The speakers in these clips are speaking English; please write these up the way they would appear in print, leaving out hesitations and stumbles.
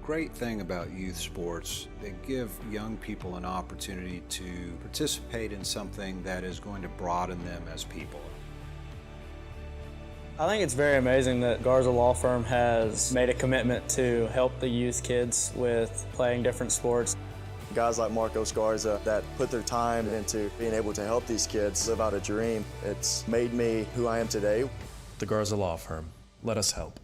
great thing about youth sports, they give young people an opportunity to participate in something that is going to broaden them as people. I think it's very amazing that Garza Law Firm has made a commitment to help the youth kids with playing different sports. Guys like Marcos Garza that put their time into being able to help these kids live out a dream. It's made me who I am today. The Garza Law Firm. Let us help.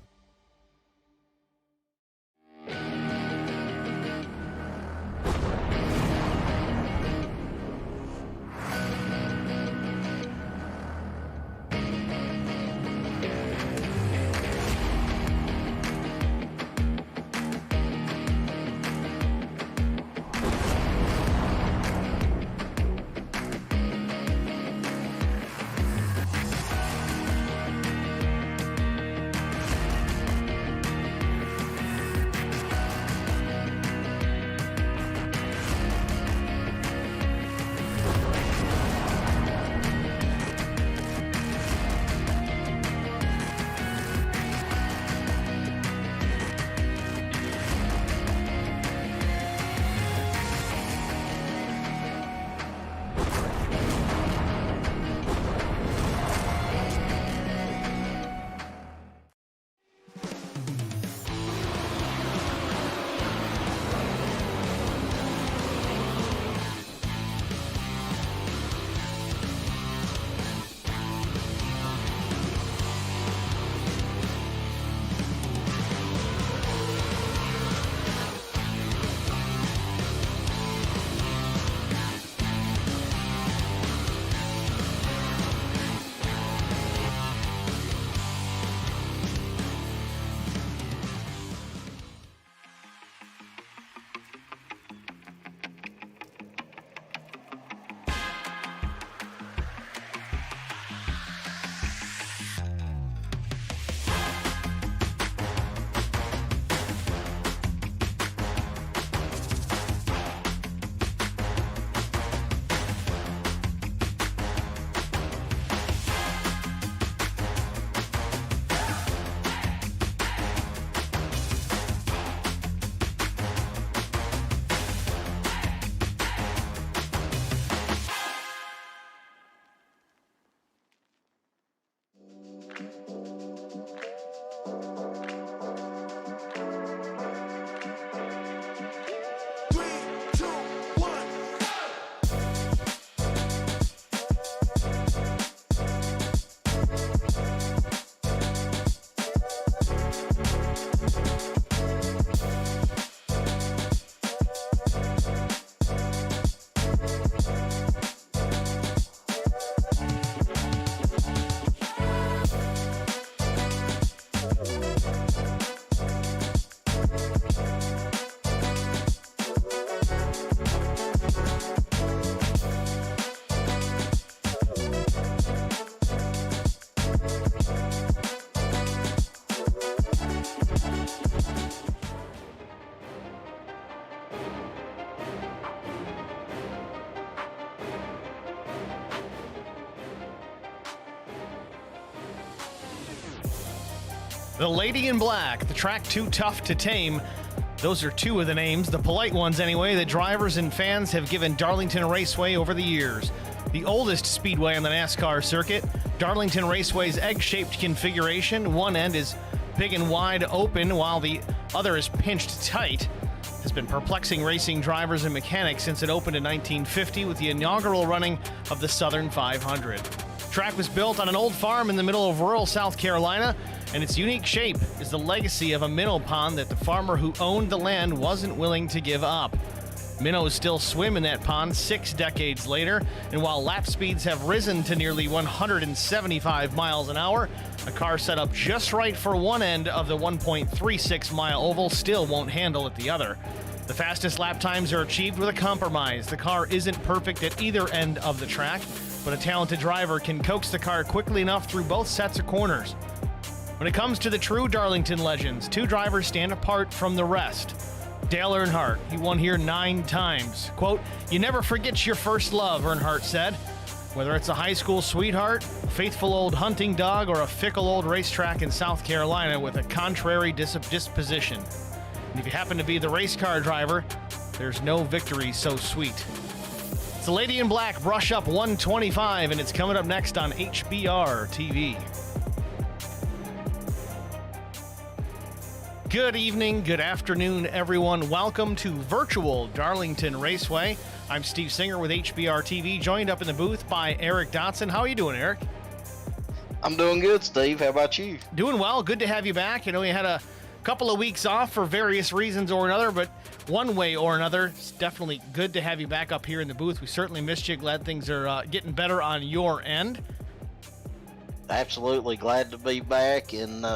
The Lady in Black, the track Too Tough to Tame. Those are two of the names, the polite ones anyway, that drivers and fans have given Darlington Raceway over the years. The oldest speedway on the NASCAR circuit, Darlington Raceway's egg-shaped configuration, one end is big and wide open while the other is pinched tight, has been perplexing racing drivers and mechanics since it opened in 1950 with the inaugural running of the Southern 500. The track was built on an old farm in the middle of rural South Carolina, and its unique shape is the legacy of a minnow pond that the farmer who owned the land wasn't willing to give up. Minnows still swim in that pond 6 decades later, and while lap speeds have risen to nearly 175 miles an hour, a car set up just right for one end of the 1.36-mile oval still won't handle at the other. The fastest lap times are achieved with a compromise. The car isn't perfect at either end of the track, but a talented driver can coax the car quickly enough through both sets of corners. When it comes to the true Darlington legends, two drivers stand apart from the rest. Dale Earnhardt, he won here 9 times. Quote, "You never forget your first love," Earnhardt said. Whether it's a high school sweetheart, a faithful old hunting dog, or a fickle old racetrack in South Carolina with a contrary disposition. And if you happen to be the race car driver, there's no victory so sweet. It's the Lady in Black Brush Up 125, and it's coming up next on HBR TV. Good evening, good afternoon, everyone. Welcome to virtual Darlington Raceway. I'm Steve Singer with HBR TV, joined up in the booth by Eric Dotson. How are you doing, Eric? I'm doing good, Steve. How about you? Doing well. Good to have you back. I know you had a couple of weeks off for various reasons or another, but one way or another, it's definitely good to have you back up here in the booth. We certainly missed you. Glad things are getting better on your end. Absolutely glad to be back and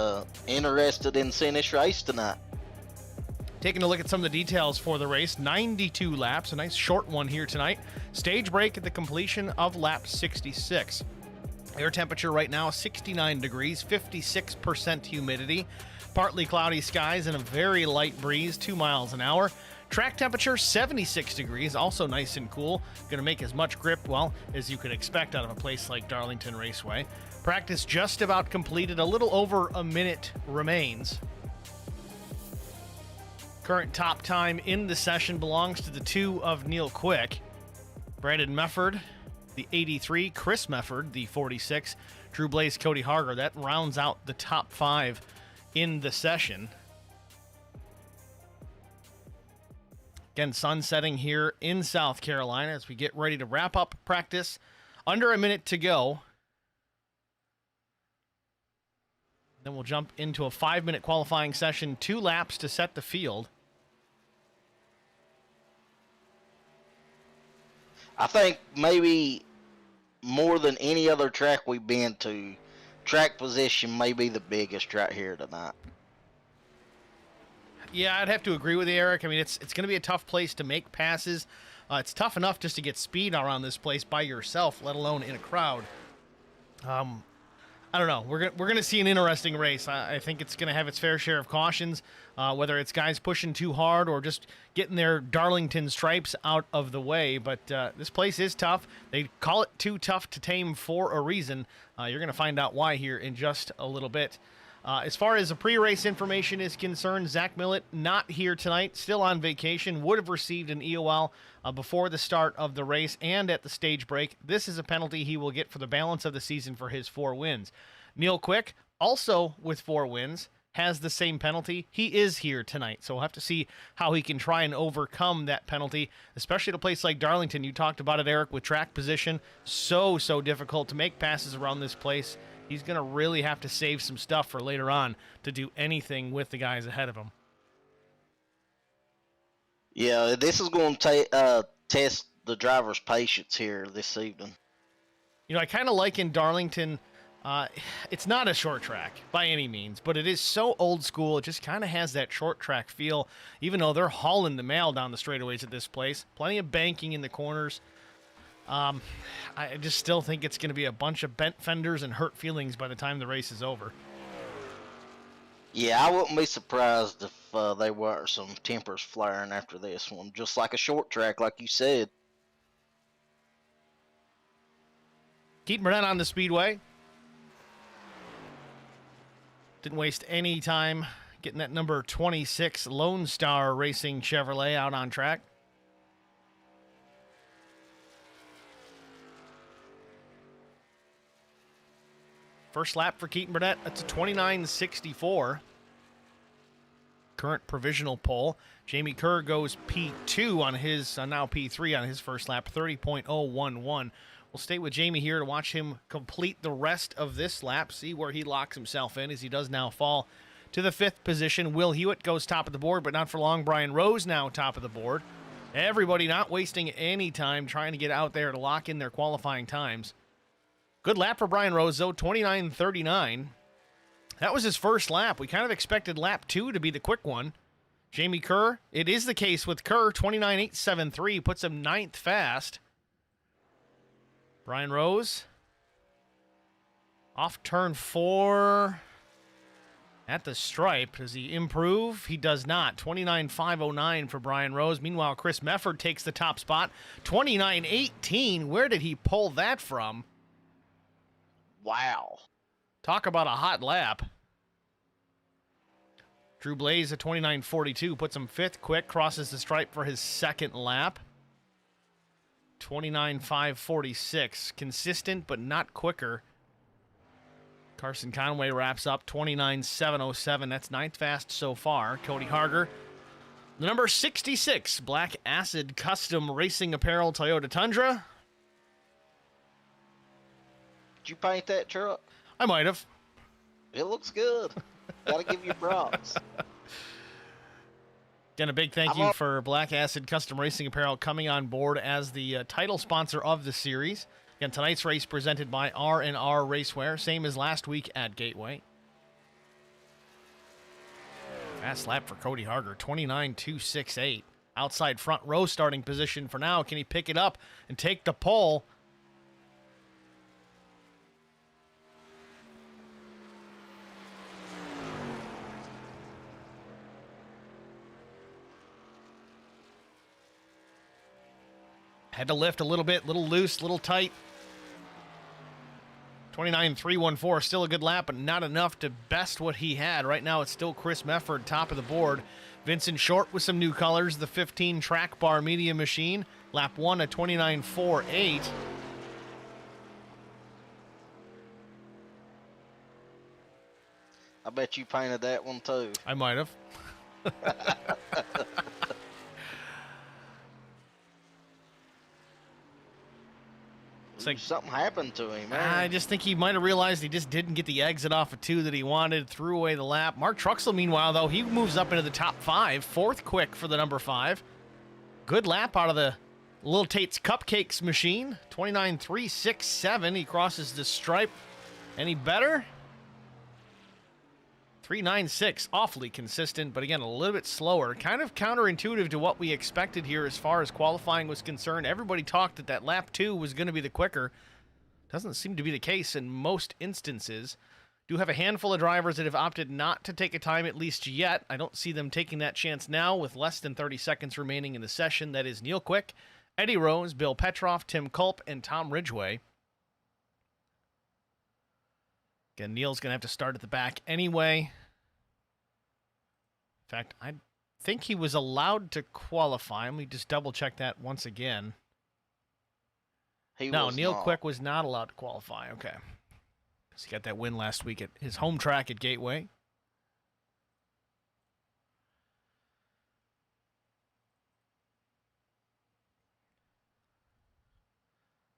interested in seeing this race tonight. Taking a look at some of the details for the race, 92 laps, a nice short one here tonight. Stage break at the completion of lap 66. Air temperature right now, 69 degrees, 56% humidity, partly cloudy skies and a very light breeze, 2 miles an hour. Track temperature, 76 degrees, also nice and cool. Going to make as much grip, well, as you could expect out of a place like Darlington Raceway. Practice just about completed. A little over a minute remains. Current top time in the session belongs to the 2 of Neil Quick. Brandon Mefford, the 83. Chris Mefford, the 46. Drew Blaze, Cody Harger. That rounds out the top 5 in the session. Again, sun setting here in South Carolina as we get ready to wrap up practice. Under a minute to go. Then we'll jump into a 5-minute qualifying session, 2 laps to set the field. I think maybe more than any other track we've been to, track position may be the biggest right here tonight. Yeah, I'd have to agree with you, Eric. I mean, it's going to be a tough place to make passes. It's tough enough just to get speed around this place by yourself, let alone in a crowd. I don't know. We're gonna see an interesting race. I think it's gonna have its fair share of cautions, whether it's guys pushing too hard or just getting their Darlington stripes out of the way. But this place is tough. They call it too tough to tame for a reason. You're gonna find out why here in just a little bit. As far as the pre-race information is concerned, Zach Millett not here tonight, still on vacation, would have received an EOL before the start of the race and at the stage break. This is a penalty he will get for the balance of the season for his 4 wins. Neil Quick, also with 4 wins, has the same penalty. He is here tonight, so we'll have to see how he can try and overcome that penalty, especially at a place like Darlington. You talked about it, Eric, with track position. So difficult to make passes around this place. He's going to really have to save some stuff for later on to do anything with the guys ahead of him. Yeah, this is going to test the driver's patience here this evening. You know, I kind of like in Darlington, it's not a short track by any means, but it is so old school. It just kind of has that short track feel, even though they're hauling the mail down the straightaways at this place. Plenty of banking in the corners. I just still think it's going to be a bunch of bent fenders and hurt feelings by the time the race is over. Yeah, I wouldn't be surprised if there were some tempers flaring after this one, just like a short track, like you said. Keaton Burnett on the speedway. Didn't waste any time getting that number 26 Lone Star Racing Chevrolet out on track. First lap for Keaton Burnett, that's a 29.64. Current provisional pole. Jamie Kerr goes P2 on his, now P3 on his first lap, 30.011. We'll stay with Jamie here to watch him complete the rest of this lap, see where he locks himself in as he does now fall to the 5th position. Will Hewitt goes top of the board, but not for long. Brian Rose now top of the board. Everybody not wasting any time trying to get out there to lock in their qualifying times. Good lap for Brian Rose, though, 29.39. That was his first lap. We kind of expected lap 2 to be the quick one. Jamie Kerr, it is the case with Kerr, 29.873, puts him 9th fast. Brian Rose, off turn 4 at the stripe. Does he improve? He does not. 29.509 for Brian Rose. Meanwhile, Chris Mefford takes the top spot, 29.18. Where did he pull that from? Wow. Talk about a hot lap. Drew Blaze at 29.42 puts him 5th. Quick crosses the stripe for his 2nd lap. 29.546. Consistent, but not quicker. Carson Conway wraps up 29.707. That's 9th fast so far. Cody Harger, the number 66, Black Acid Custom Racing Apparel Toyota Tundra. Did you paint that truck? I might have. It looks good. Gotta give you props. Again, a big thank you for Black Acid Custom Racing Apparel coming on board as the title sponsor of the series. Again, tonight's race presented by R&R Racewear, same as last week at Gateway. Fast lap for Cody Harger, 29.268. Outside front row starting position for now. Can he pick it up and take the pole? Had to lift a little bit, little loose, little tight. 29.314, still a good lap, but not enough to best what he had. Right now, it's still Chris Mefford, top of the board. Vincent Short with some new colors, the 15 track bar medium machine. Lap 1 at 29.48. I bet you painted that one too. I might have. Like, something happened to him, man. I just think he might have realized he just didn't get the exit off of 2 that he wanted, threw away the lap. Mark Truxell, meanwhile, though, he moves up into the top 5. 4th quick for the number 5. Good lap out of the Little Tate's Cupcakes machine. 29.367. He crosses the stripe. Any better? 3.96. Awfully consistent, but again, a little bit slower. Kind of counterintuitive to what we expected here as far as qualifying was concerned. Everybody talked that lap 2 was going to be the quicker. Doesn't seem to be the case in most instances. Do have a handful of drivers that have opted not to take a time, at least yet. I don't see them taking that chance now with less than 30 seconds remaining in the session. That is Neil Quick, Eddie Rose, Bill Petroff, Tim Culp, and Tom Ridgway. Again, Neil's going to have to start at the back anyway. In fact, I think he was allowed to qualify. Let me just double-check that once again. Neil Quick was not allowed to qualify. Okay. Because he got that win last week at his home track at Gateway.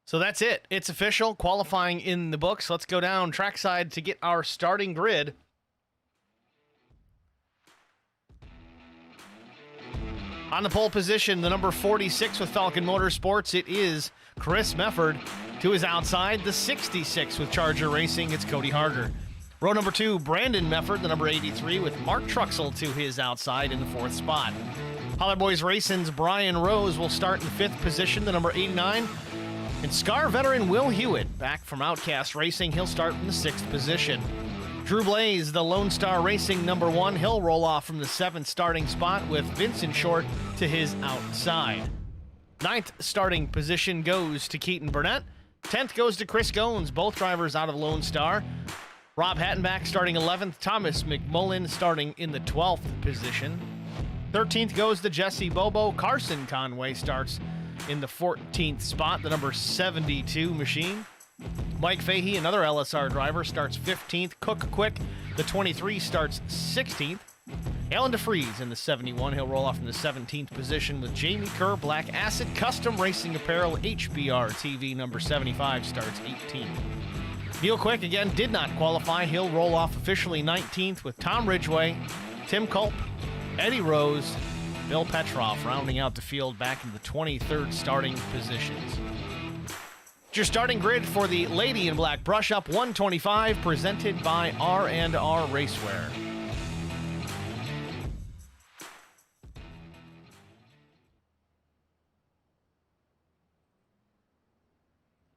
So that's it. It's official. Qualifying in the books. Let's go down trackside to get our starting grid. On the pole position, the number 46 with Falcon Motorsports, it is Chris Mefford. To his outside, the 66 with Charger Racing, it's Cody Harger. Row number 2, Brandon Mefford, the number 83 with Mark Truxell to his outside in the 4th spot. Holler Boys Racing's Brian Rose will start in 5th position, the number 89. And Scar veteran Will Hewitt, back from Outcast Racing, he'll start in the 6th position. Drew Blaze, the Lone Star Racing number 1, he'll roll off from the 7th starting spot with Vincent Short to his outside. 9th starting position goes to Keaton Burnett. 10th goes to Chris Goins, both drivers out of Lone Star. Rob Hattenbach starting 11th, Thomas McMullen starting in the 12th position. 13th goes to Jesse Bobo. Carson Conway starts in the 14th spot, the number 72 machine. Mike Fahey, another LSR driver, starts 15th. Cook Quick, the 23, starts 16th. Alan DeFries in the 71. He'll roll off in the 17th position with Jamie Kerr. Black Acid Custom Racing Apparel HBR TV number 75 starts 18th. Neil Quick, again, did not qualify. He'll roll off officially 19th with Tom Ridgway, Tim Culp, Eddie Rose, Bill Petroff rounding out the field back in the 23rd starting positions. It's your starting grid for the Lady in Black Brush Up 125 presented by R&R Racewear.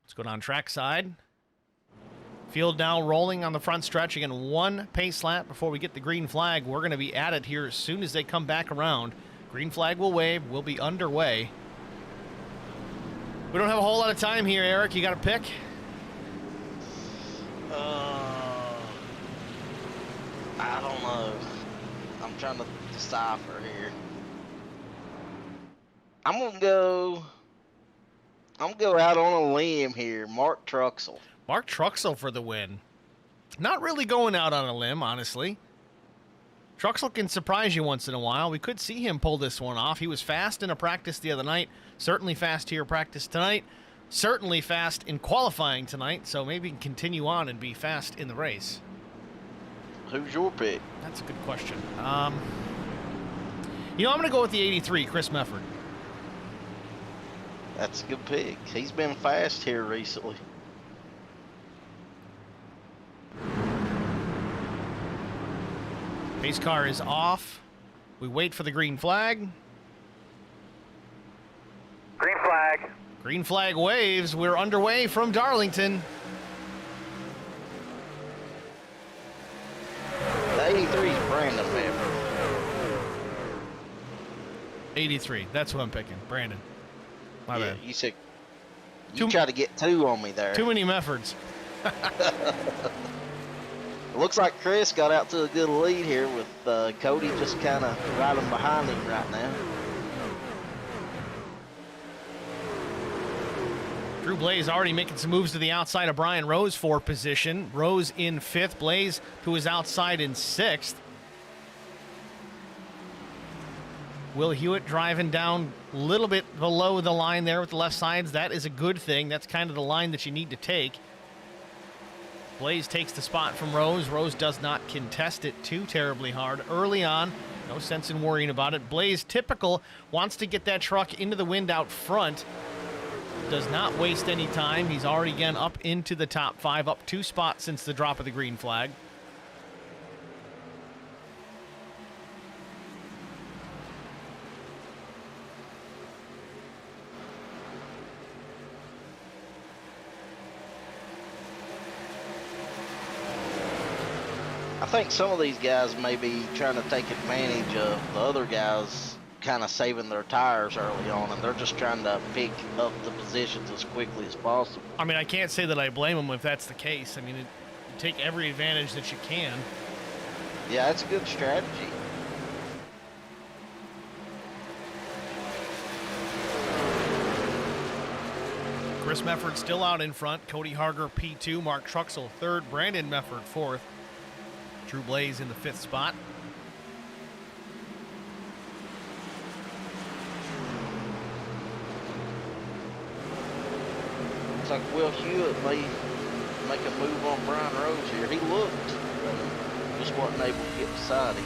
Let's go down trackside. Field now rolling on the front stretch. Again, 1 pace lap before we get the green flag. We're going to be at it here as soon as they come back around. Green flag will wave. We'll be underway. We don't have a whole lot of time here, Eric. You got a pick? I don't know. I'm trying to decipher here. I'm gonna go out on a limb here. Mark Truxell. Mark Truxell for the win. Not really going out on a limb, honestly. Truxell can surprise you once in a while. We could see him pull this one off. He was fast in a practice the other night. Certainly fast here practice tonight. Certainly fast in qualifying tonight. So maybe he can continue on and be fast in the race. Who's your pick? That's a good question. I'm going to go with the 83, Chris Mefford. That's a good pick. He's been fast here recently. Pace car is off. We wait for the green flag. Green flag. Green flag waves. We're underway from Darlington. The 83 is Brandon Mefford. 83. That's what I'm picking. Brandon. My bad. You said you tried to get two on me there. Too many Meffords. It looks like Chris got out to a good lead here with Cody just kind of riding behind him right now. Drew Blaze already making some moves to the outside of Brian Rose for position. Rose in 5th. Blaze, who is outside in 6th. Will Hewitt driving down a little bit below the line there with the left sides. That is a good thing. That's kind of the line that you need to take. Blaze takes the spot from Rose. Rose does not contest it too terribly hard early on. No sense in worrying about it. Blaze, typical, wants to get that truck into the wind out front. Does not waste any time. He's already again up into the top 5, up 2 spots since the drop of the green flag. I think some of these guys may be trying to take advantage of the other guys kind of saving their tires early on, and they're just trying to pick up the positions as quickly as possible. I mean, I can't say that I blame them if that's the case. I mean, you take every advantage that you can. Yeah, that's a good strategy. Chris Mefford still out in front. Cody Harger P2, Mark Truxell 3rd, Brandon Mefford 4th. Drew Blaze in the 5th spot. Looks like Will Hewitt may make a move on Brian Rose here. He looked, just wasn't able to get beside him.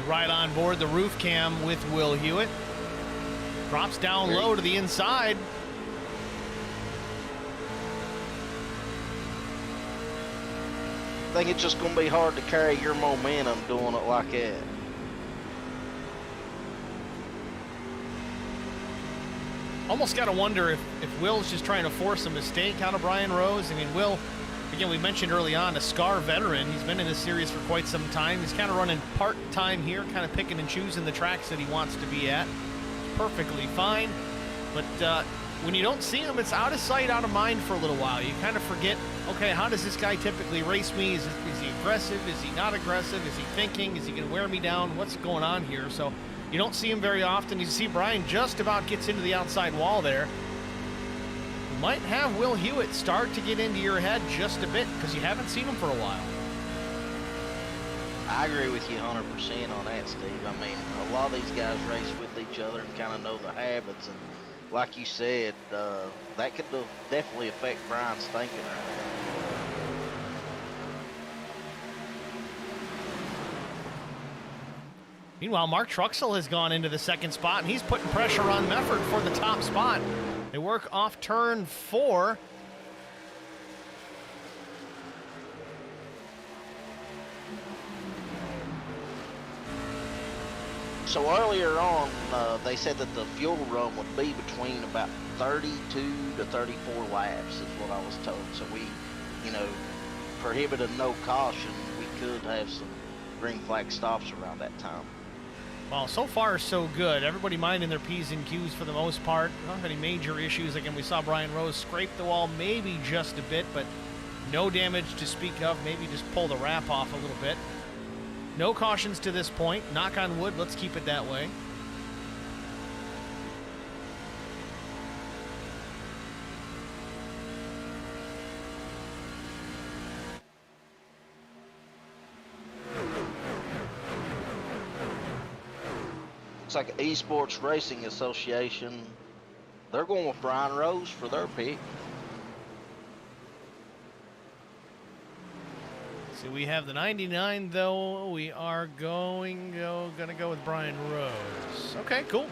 Right on board the roof cam with Will Hewitt. Drops down low to the inside. I think it's just going to be hard to carry your momentum doing it like that. Almost got to wonder if Will's just trying to force a mistake out of Brian Rose. I mean, Will, again, we mentioned early on, a SCAR veteran. He's been in this series for quite some time. He's kind of running part-time here, kind of picking and choosing the tracks that he wants to be at. Perfectly fine. But when you don't see him, it's out of sight, out of mind for a little while. You kind of forget, okay, how does this guy typically race me? Is he aggressive? Is he not aggressive? Is he thinking? Is he going to wear me down? What's going on here? So you don't see him very often. You see Brian just about gets into the outside wall there. You might have Will Hewitt start to get into your head just a bit because you haven't seen him for a while. I agree with you 100% on that, Steve. I mean, a lot of these guys race with each other and kind of know the habits, and like you said, that could definitely affect Brian's thinking right now. Meanwhile, Mark Truxell has gone into the 2nd spot, and he's putting pressure on Mefford for the top spot. They work off turn 4. So earlier on, they said that the fuel run would be between about 32 to 34 laps is what I was told. So we, prohibited no caution. We could have some green flag stops around that time. Well, so far so good. Everybody minding their P's and Q's for the most part. Not any major issues. Again, we saw Brian Rose scrape the wall maybe just a bit, but No damage to speak of. Maybe just pull the wrap off a little bit. No cautions to this point. Knock on wood. Let's keep it that way. Looks like Esports Racing Association. They're going with Brian Rose for their pick. So we have the 99, though. We are gonna go with Brian Rose. Okay, cool.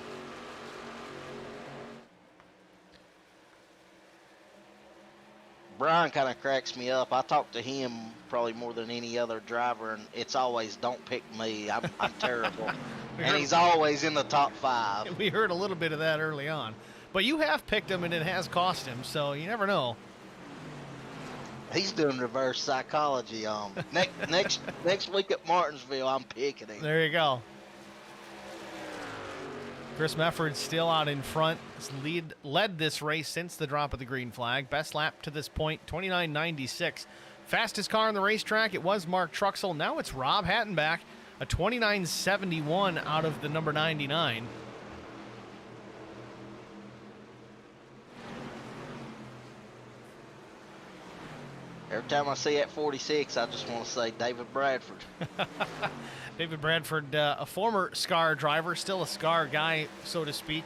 Brian kind of cracks me up. I talk to him probably more than any other driver, and it's always, don't pick me. I'm terrible. And he's always in the top 5. We heard a little bit of that early on. But you have picked him, and it has cost him, so you never know. He's doing reverse psychology on me. Next week at Martinsville, I'm picking him. There you go. Chris Mefford still out in front. Has led this race since the drop of the green flag. Best lap to this point, 29.96. Fastest car on the racetrack, it was Mark Truxell. Now it's Rob Hattenbach, a 29.71 out of the number 99. Every time I see at 46, I just want to say David Bradford. David Bradford, a former SCAR driver, still a SCAR guy, so to speak.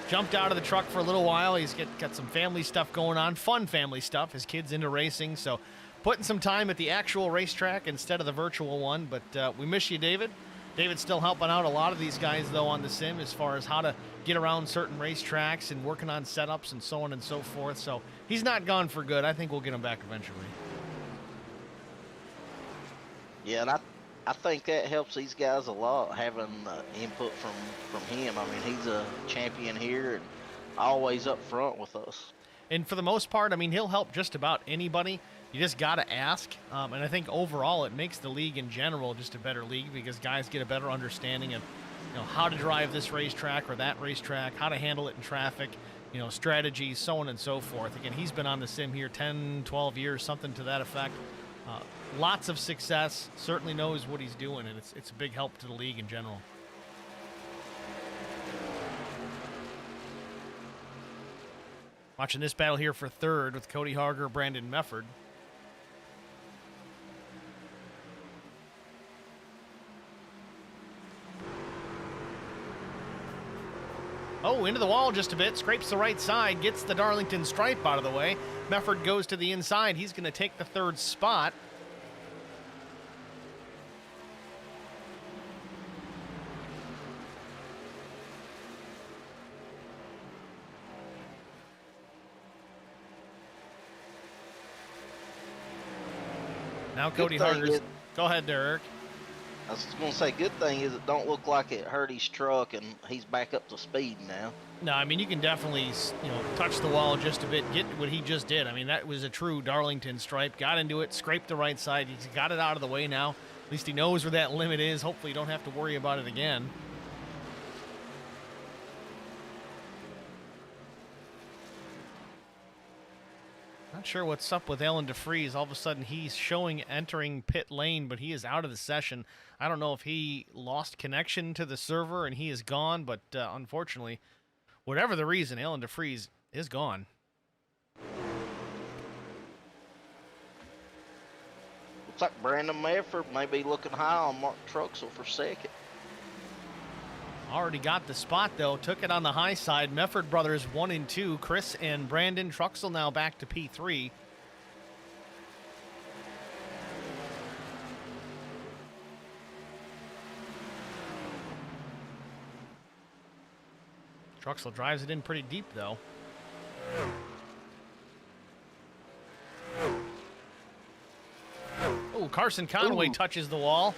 Jumped out of the truck for a little while. He's got some family stuff going on, fun family stuff. His kid's into racing, so putting some time at the actual racetrack instead of the virtual one. But we miss you, David. David's still helping out a lot of these guys, though, on the sim as far as how to get around certain racetracks and working on setups and so on and so forth. So he's not gone for good. I think we'll get him back eventually. Yeah, and I think that helps these guys a lot, having input from him. I mean, he's a champion here and always up front with us. And for the most part, I mean, he'll help just about anybody. You just got to ask. And I think overall it makes the league in general just a better league because guys get a better understanding of, how to drive this racetrack or that racetrack, how to handle it in traffic, strategies, so on and so forth. Again, he's been on the sim here 10, 12 years, something to that effect. Lots of success, certainly knows what he's doing, and it's a big help to the league in general. Watching this battle here for third with Cody Harger, Brandon Mefford. Oh, into the wall just a bit, scrapes the right side, gets the Darlington stripe out of the way. Mefford goes to the inside. He's going to take the third spot. Now Cody Harger's. Go ahead, Derek. I was just going to say, good thing is it don't look like it hurt his truck, and he's back up to speed now. No, I mean, you can definitely, touch the wall just a bit, get what he just did. I mean, that was a true Darlington stripe. Got into it, scraped the right side. He's got it out of the way now. At least he knows where that limit is. Hopefully you don't have to worry about it again. Not sure what's up with Alan DeFries. All of a sudden, he's showing entering pit lane, but he is out of the session. I don't know if he lost connection to the server and he is gone, but unfortunately, whatever the reason, Alan DeFries is gone. Looks like Brandon Mefford may be looking high on Mark Truxell for second. Already got the spot, though. Took it on the high side. Mefford brothers 1 and 2. Chris and Brandon. Truxell now back to P3. Truxell drives it in pretty deep, though. Oh, Carson Conway touches the wall.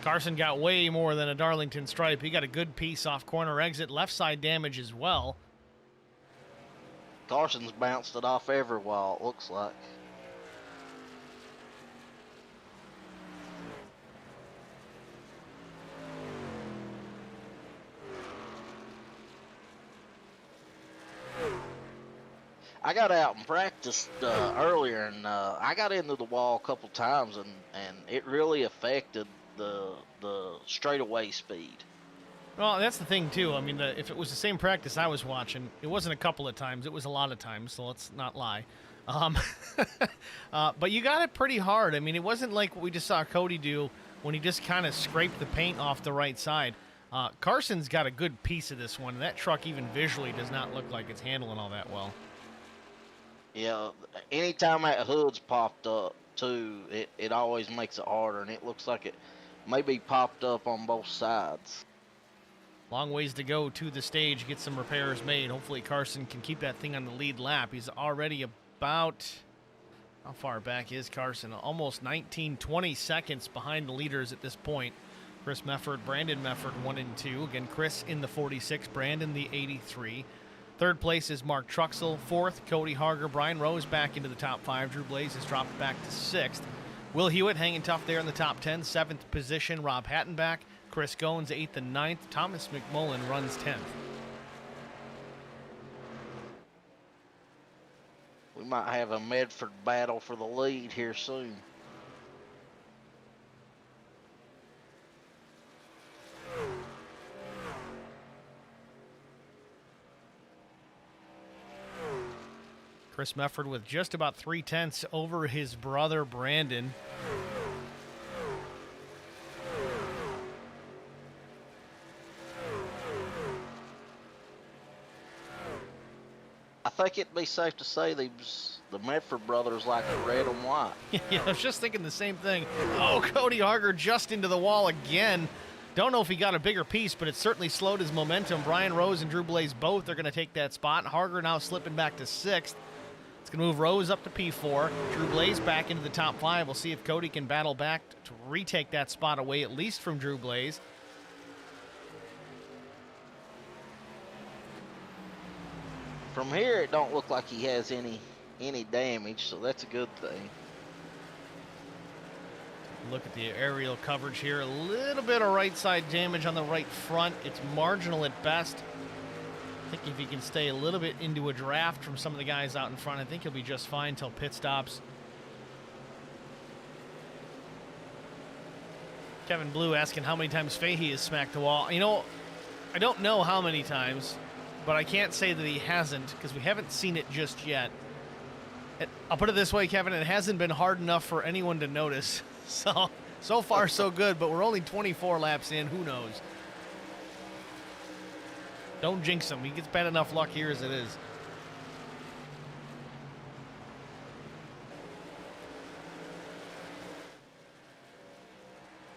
Carson got way more than a Darlington stripe. He got a good piece off corner exit. Left side damage as well. Carson's bounced it off every wall, it looks like. I got out and practiced earlier, and I got into the wall a couple times, and it really affected the straightaway speed. Well, that's the thing, too. I mean, if it was the same practice I was watching, it wasn't a couple of times. It was a lot of times, so let's not lie. But you got it pretty hard. I mean, it wasn't like what we just saw Cody do when he just kind of scraped the paint off the right side. Carson's got a good piece of this one, and that truck even visually does not look like it's handling all that well. Yeah, anytime that hood's popped up, too, it always makes it harder, and it looks like it may be popped up on both sides. Long ways to go to the stage, get some repairs made. Hopefully Carson can keep that thing on the lead lap. He's already about, how far back is Carson? Almost 19, 20 seconds behind the leaders at this point. Chris Mefford, Brandon Mefford, 1 and 2. Again, Chris in the 46, Brandon the 83. Third place is Mark Truxell. Fourth, Cody Harger. Brian Rose back into the top 5. Drew Blaze has dropped back to 6th. Will Hewitt hanging tough there in the top 10. 7th position, Rob Hattenback. Chris Goins, 8th and 9th. Thomas McMullen runs 10th. We might have a Medford battle for the lead here soon. Chris Mefford with just about 3/10 over his brother Brandon. I think it'd be safe to say the Medford brothers like the red and white. Yeah, I was just thinking the same thing. Oh, Cody Harger just into the wall again. Don't know if he got a bigger piece, but it certainly slowed his momentum. Brian Rose and Drew Blaze both are going to take that spot. Harger now slipping back to 6th. It's going to move Rose up to P4. Drew Blaze back into the top 5. We'll see if Cody can battle back to retake that spot away, at least from Drew Blaze. From here, it don't look like he has any damage, so that's a good thing. Look at the aerial coverage here. A little bit of right side damage on the right front. It's marginal at best. I think if he can stay a little bit into a draft from some of the guys out in front, I think he'll be just fine till pit stops. Kevin Blue asking how many times Fahey has smacked the wall. You know, I don't know how many times, but I can't say that he hasn't because we haven't seen it just yet. I'll put it this way, Kevin, it hasn't been hard enough for anyone to notice. So far so good, but we're only 24 laps in. Who knows? Don't jinx him. He gets bad enough luck here as it is.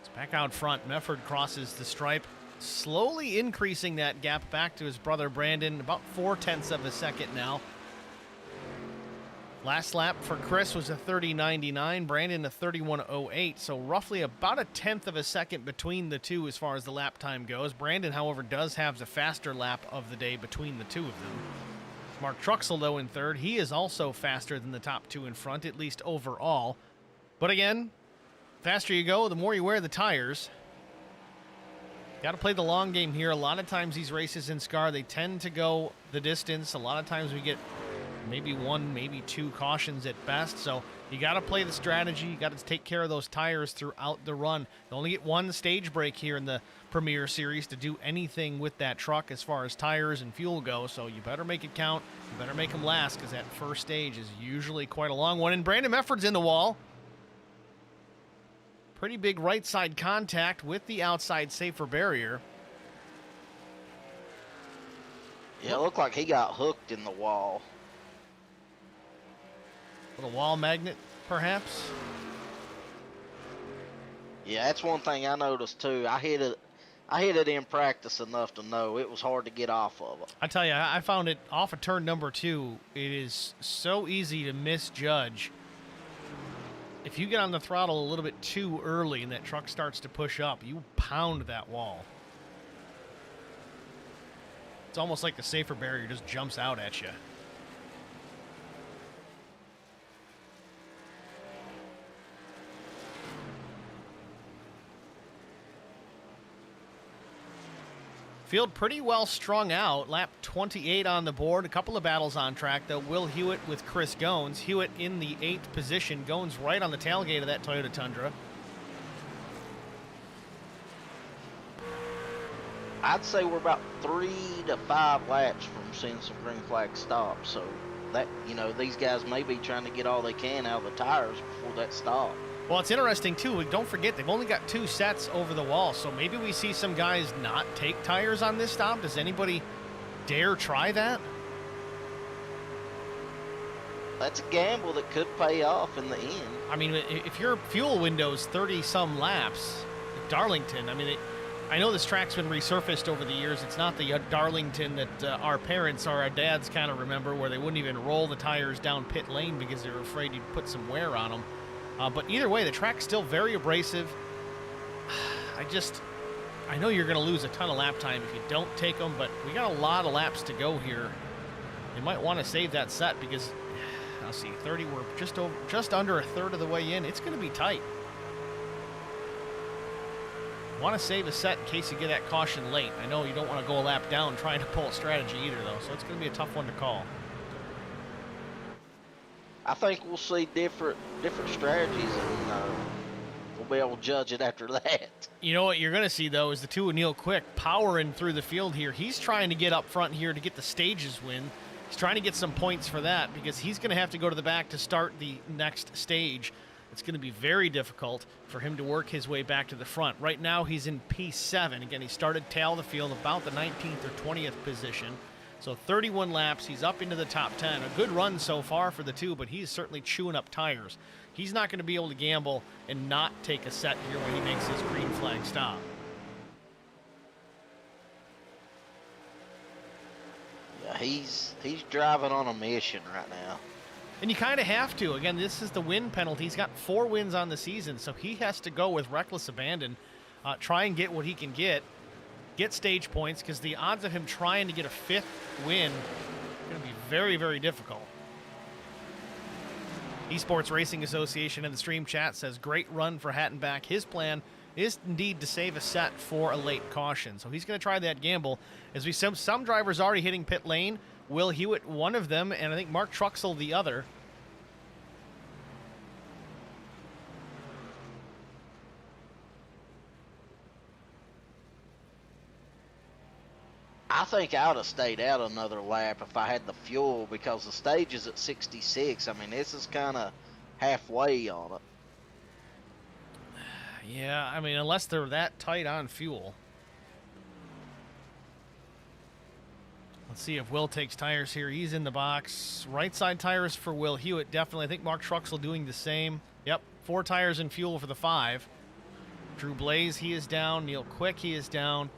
It's back out front. Mefford crosses the stripe, slowly increasing that gap back to his brother Brandon. About 0.4 of a second now. Last lap for Chris was a 30.99, Brandon a 31.08, so roughly about 1/10 of a second between the two as far as the lap time goes. Brandon, however, does have the faster lap of the day between the two of them. Mark Truxell, though, in third. He is also faster than the top two in front, at least overall. But again, faster you go, the more you wear the tires. Got to play the long game here. A lot of times these races in SCAR, they tend to go the distance. A lot of times we get maybe 1, maybe 2 cautions at best. So you got to play the strategy. You got to take care of those tires throughout the run. You only get 1 stage break here in the Premier Series to do anything with that truck as far as tires and fuel go. So you better make it count. You better make them last because that first stage is usually quite a long one. And Brandon Mefford's in the wall. Pretty big right side contact with the outside safer barrier. Yeah, it looked like he got hooked in the wall. Little wall magnet, perhaps? Yeah, that's one thing I noticed too. I hit it in practice enough to know it was hard to get off of it. I tell you, I found it off of turn number 2. It is so easy to misjudge. If you get on the throttle a little bit too early and that truck starts to push up, you pound that wall. It's almost like the safer barrier just jumps out at you. Field pretty well strung out. Lap 28 on the board. A couple of battles on track, though. Will Hewitt with Chris Goins. Hewitt in the 8th position. Goins right on the tailgate of that Toyota Tundra. I'd say we're about 3 to 5 laps from seeing some green flag stops. So that, you know, these guys may be trying to get all they can out of the tires before that stop. Well, it's interesting, too. Don't forget, they've only got 2 sets over the wall, so maybe we see some guys not take tires on this stop. Does anybody dare try that? That's a gamble that could pay off in the end. I mean, if your fuel window's 30-some laps, Darlington, I mean, I know this track's been resurfaced over the years. It's not the Darlington that our parents or our dads kind of remember, where they wouldn't even roll the tires down pit lane because they were afraid you'd put some wear on them. But either way, the track's still very abrasive. I know you're going to lose a ton of lap time if you don't take them, but we got a lot of laps to go here. You might want to save that set because, I'll see, 30, we're just under a third of the way in. It's going to be tight. Want to save a set in case you get that caution late. I know you don't want to go a lap down trying to pull a strategy either, though, so it's going to be a tough one to call. I think we'll see different strategies, and we'll be able to judge it after that. You know what you're going to see, though, is the 2 of Neil Quick powering through the field here. He's trying to get up front here to get the stages win. He's trying to get some points for that because he's going to have to go to the back to start the next stage. It's going to be very difficult for him to work his way back to the front. Right now, he's in P7. Again, he started tail of the field about the 19th or 20th position. So 31 laps, he's up into the top 10. A good run so far for the 2, but he's certainly chewing up tires. He's not going to be able to gamble and not take a set here when he makes his green flag stop. Yeah, he's driving on a mission right now. And you kind of have to. Again, this is the win penalty. He's got 4 wins on the season, so he has to go with reckless abandon, try and get what he can get stage points, because the odds of him trying to get a 5th win are going to be very, very difficult. Esports Racing Association in the stream chat says, great run for Hattenback. His plan is indeed to save a set for a late caution. So he's going to try that gamble. As we see some drivers already hitting pit lane. Will Hewitt, one of them, and I think Mark Truxell, the other. I think I would have stayed out another lap if I had the fuel, because the stage is at 66. I mean, this is kind of halfway on it. Yeah, I mean, unless they're that tight on fuel. Let's see if Will takes tires here. He's in the box. Right side tires for Will Hewitt, definitely. I think Mark Truxell doing the same. Yep, 4 tires and fuel for the 5. Drew Blaze, he is down. Neil Quick, he is down.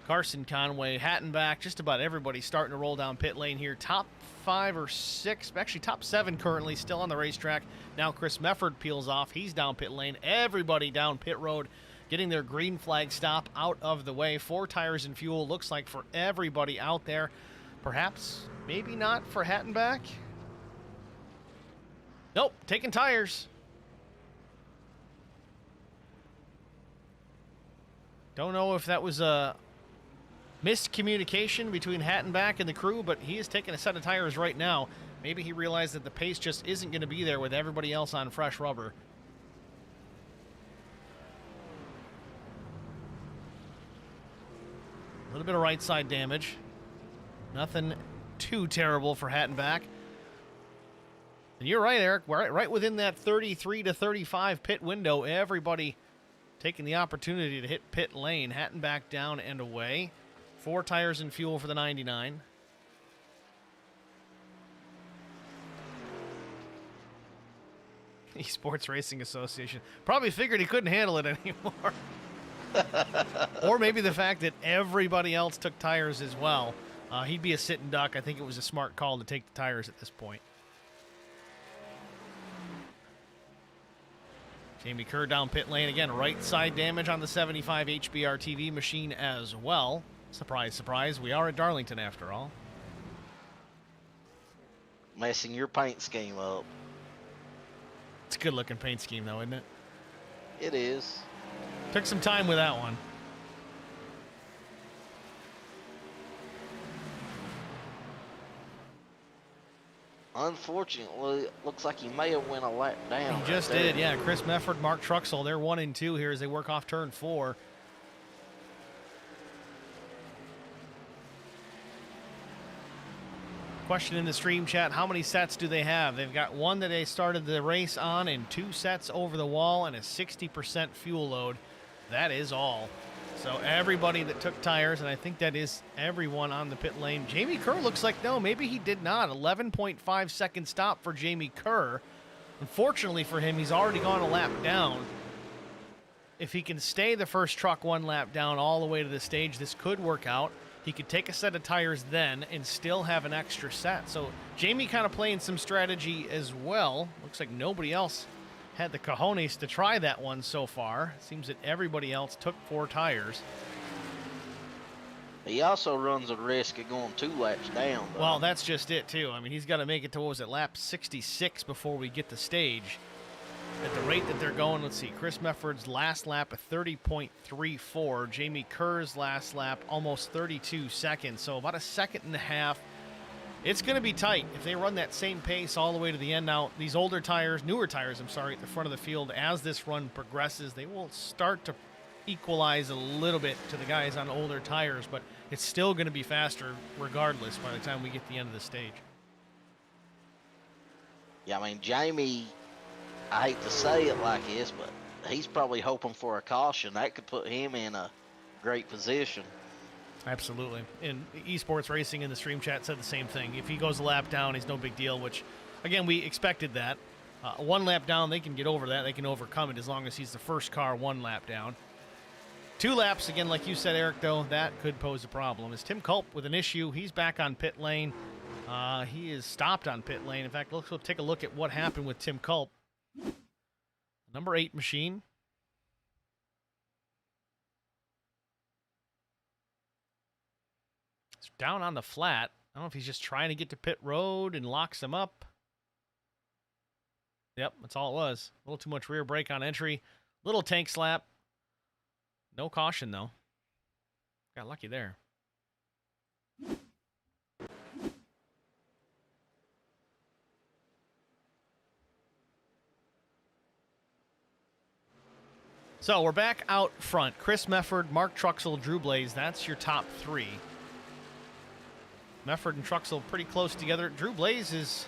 Carson Conway, Hattenback, just about everybody starting to roll down pit lane here. Top 5 or 6, actually top 7 currently still on the racetrack. Now Chris Mefford peels off. He's down pit lane. Everybody down pit road getting their green flag stop out of the way. 4 tires and fuel looks like for everybody out there. Perhaps, maybe not for Hattenback. Nope, taking tires. Don't know if that was a miscommunication between Hattenback and the crew, but he is taking a set of tires right now. Maybe he realized that the pace just isn't going to be there with everybody else on fresh rubber. A little bit of right side damage. Nothing too terrible for Hattenback. And you're right, Eric. We're right within that 33 to 35 pit window. Everybody taking the opportunity to hit pit lane. Hattenback down and away. 4 tires and fuel for the 99. Esports Racing Association probably figured he couldn't handle it anymore. Or maybe the fact that everybody else took tires as well. He'd be a sitting duck. I think it was a smart call to take the tires at this point. Jamie Kerr down pit lane again. Right side damage on the 75 HBR TV machine as well. Surprise, surprise. We are at Darlington after all. Messing your paint scheme up. It's a good looking paint scheme though, isn't it? It is. Took some time with that one. Unfortunately, it looks like he may have went a lap down. He just did, yeah. Chris Mefford, Mark Truxell, they're 1 and 2 here as they work off turn 4. Question in the stream chat, how many sets do they have? They've got one that they started the race on and 2 sets over the wall and a 60% fuel load. That is all. So everybody that took tires, and I think that is everyone on the pit lane. Jamie Kerr looks like, no, maybe he did not. 11.5 second stop for Jamie Kerr. Unfortunately for him, he's already gone a lap down. If he can stay the first truck 1 lap down all the way to the stage, this could work out. He could take a set of tires then and still have an extra set. So Jamie kind of playing some strategy as well. Looks like nobody else had the cojones to try that one so far. It seems that everybody else took 4 tires. He also runs the risk of going 2 laps down, though. Well, that's just it, too. I mean, he's got to make it to, what was it, lap 66 before we get the stage. At the rate that they're going, let's see, Chris Mefford's last lap of 30.34. Jamie Kerr's last lap, almost 32 seconds. So about a second and a half. It's going to be tight if they run that same pace all the way to the end. Now, these older tires, newer tires, I'm sorry, at the front of the field, as this run progresses, they will start to equalize a little bit to the guys on older tires, but it's still going to be faster regardless by the time we get to the end of the stage. Yeah, I mean, Jamie, I hate to say it like this, but he's probably hoping for a caution. That could put him in a great position. Absolutely. And esports racing in the stream chat said the same thing. If he goes a lap down, he's no big deal, which, again, we expected that. 1 lap down, they can get over that. They can overcome it as long as he's the first car 1 lap down. 2 laps, again, like you said, Eric, though, that could pose a problem. Is Tim Culp with an issue? He's back on pit lane. He is stopped on pit lane. In fact, let's take a look at what happened with Tim Culp. Number 8 machine. It's down on the flat. I don't know if he's just trying to get to pit road and locks him up. Yep, that's all it was. A little too much rear brake on entry. Little tank slap. No caution, though. Got lucky there. So we're back out front. Chris Mefford, Mark Truxell, Drew Blaze. That's your top 3. Mefford and Truxell pretty close together. Drew Blaze is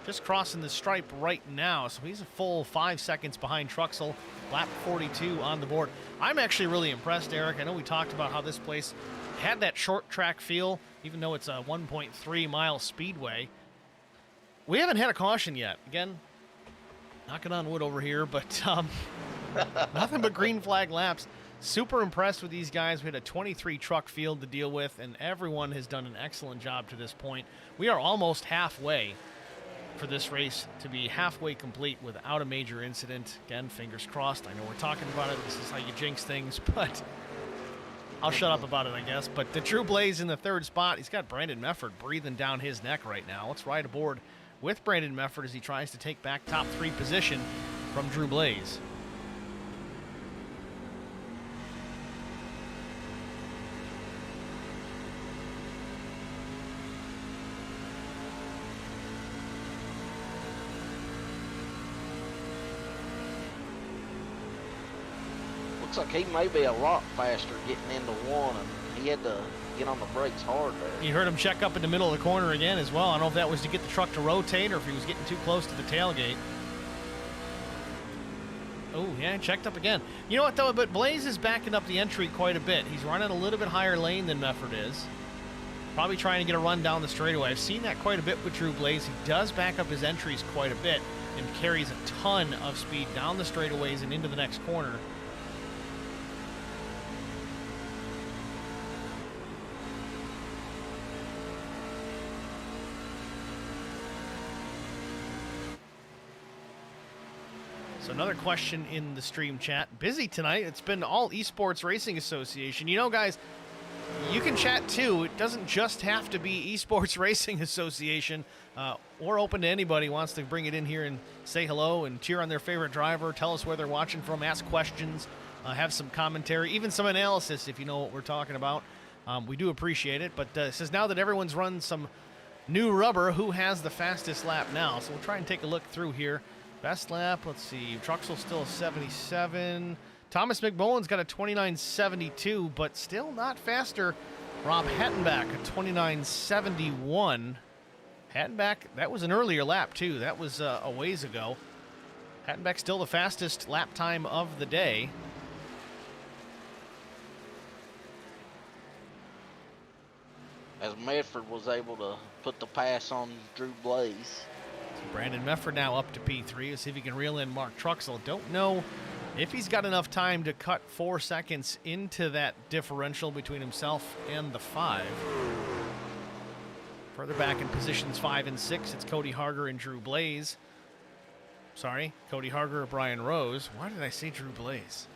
just crossing the stripe right now, so he's a full 5 seconds behind Truxell. Lap 42 on the board. I'm actually really impressed, Eric. I know we talked about how this place had that short track feel, even though it's a 1.3 mile speedway. We haven't had a caution yet. Again, knocking on wood over here, but nothing but green flag laps. Super impressed with these guys. We had a 23 truck field to deal with, and everyone has done an excellent job to this point. We are almost halfway for this race to be halfway complete without a major incident. Again, fingers crossed. I know we're talking about it. This is how you jinx things, but I'll shut up about it, I guess. But the Drew Blaze in the 3rd spot. He's got Brandon Mefford breathing down his neck right now. Let's ride aboard with Brandon Mefford as he tries to take back top 3 position from Drew Blaze. Looks like he may be a lot faster getting into 1, and he had to get on the brakes hard there. You heard him check up in the middle of the corner again as well. I don't know if that was to get the truck to rotate or if he was getting too close to the tailgate. Oh, yeah, checked up again. You know what, though? But Blaze is backing up the entry quite a bit. He's running a little bit higher lane than Mefford is. Probably trying to get a run down the straightaway. I've seen that quite a bit with Drew Blaze. He does back up his entries quite a bit and carries a ton of speed down the straightaways and into the next corner. So another question in the stream chat. Busy tonight. It's been all Esports Racing Association. You know, guys, you can chat too. It doesn't just have to be Esports Racing Association. We're open to anybody who wants to bring it in here and say hello and cheer on their favorite driver, tell us where they're watching from, ask questions, have some commentary, even some analysis if you know what we're talking about. We do appreciate it. But it says now that everyone's run some new rubber. Who has the fastest lap now? So we'll try and take a look through here. Best lap, let's see. Truxell's still a 77. Thomas McMullen's got a 29.72, but still not faster. Rob Hattenbach, a 29.71. Hattenbach, that was an earlier lap, too. That was a ways ago. Hattenbach still the fastest lap time of the day. As Medford was able to put the pass on Drew Blaze. So Brandon Medford now up to P3. Let's see if he can reel in Mark Truxell. Don't know if he's got enough time to cut 4 seconds into that differential between himself and the 5. Further back in positions 5 and 6, it's Cody Harger and Drew Blaze. Sorry, Cody Harger or Brian Rose. Why did I say Drew Blaze?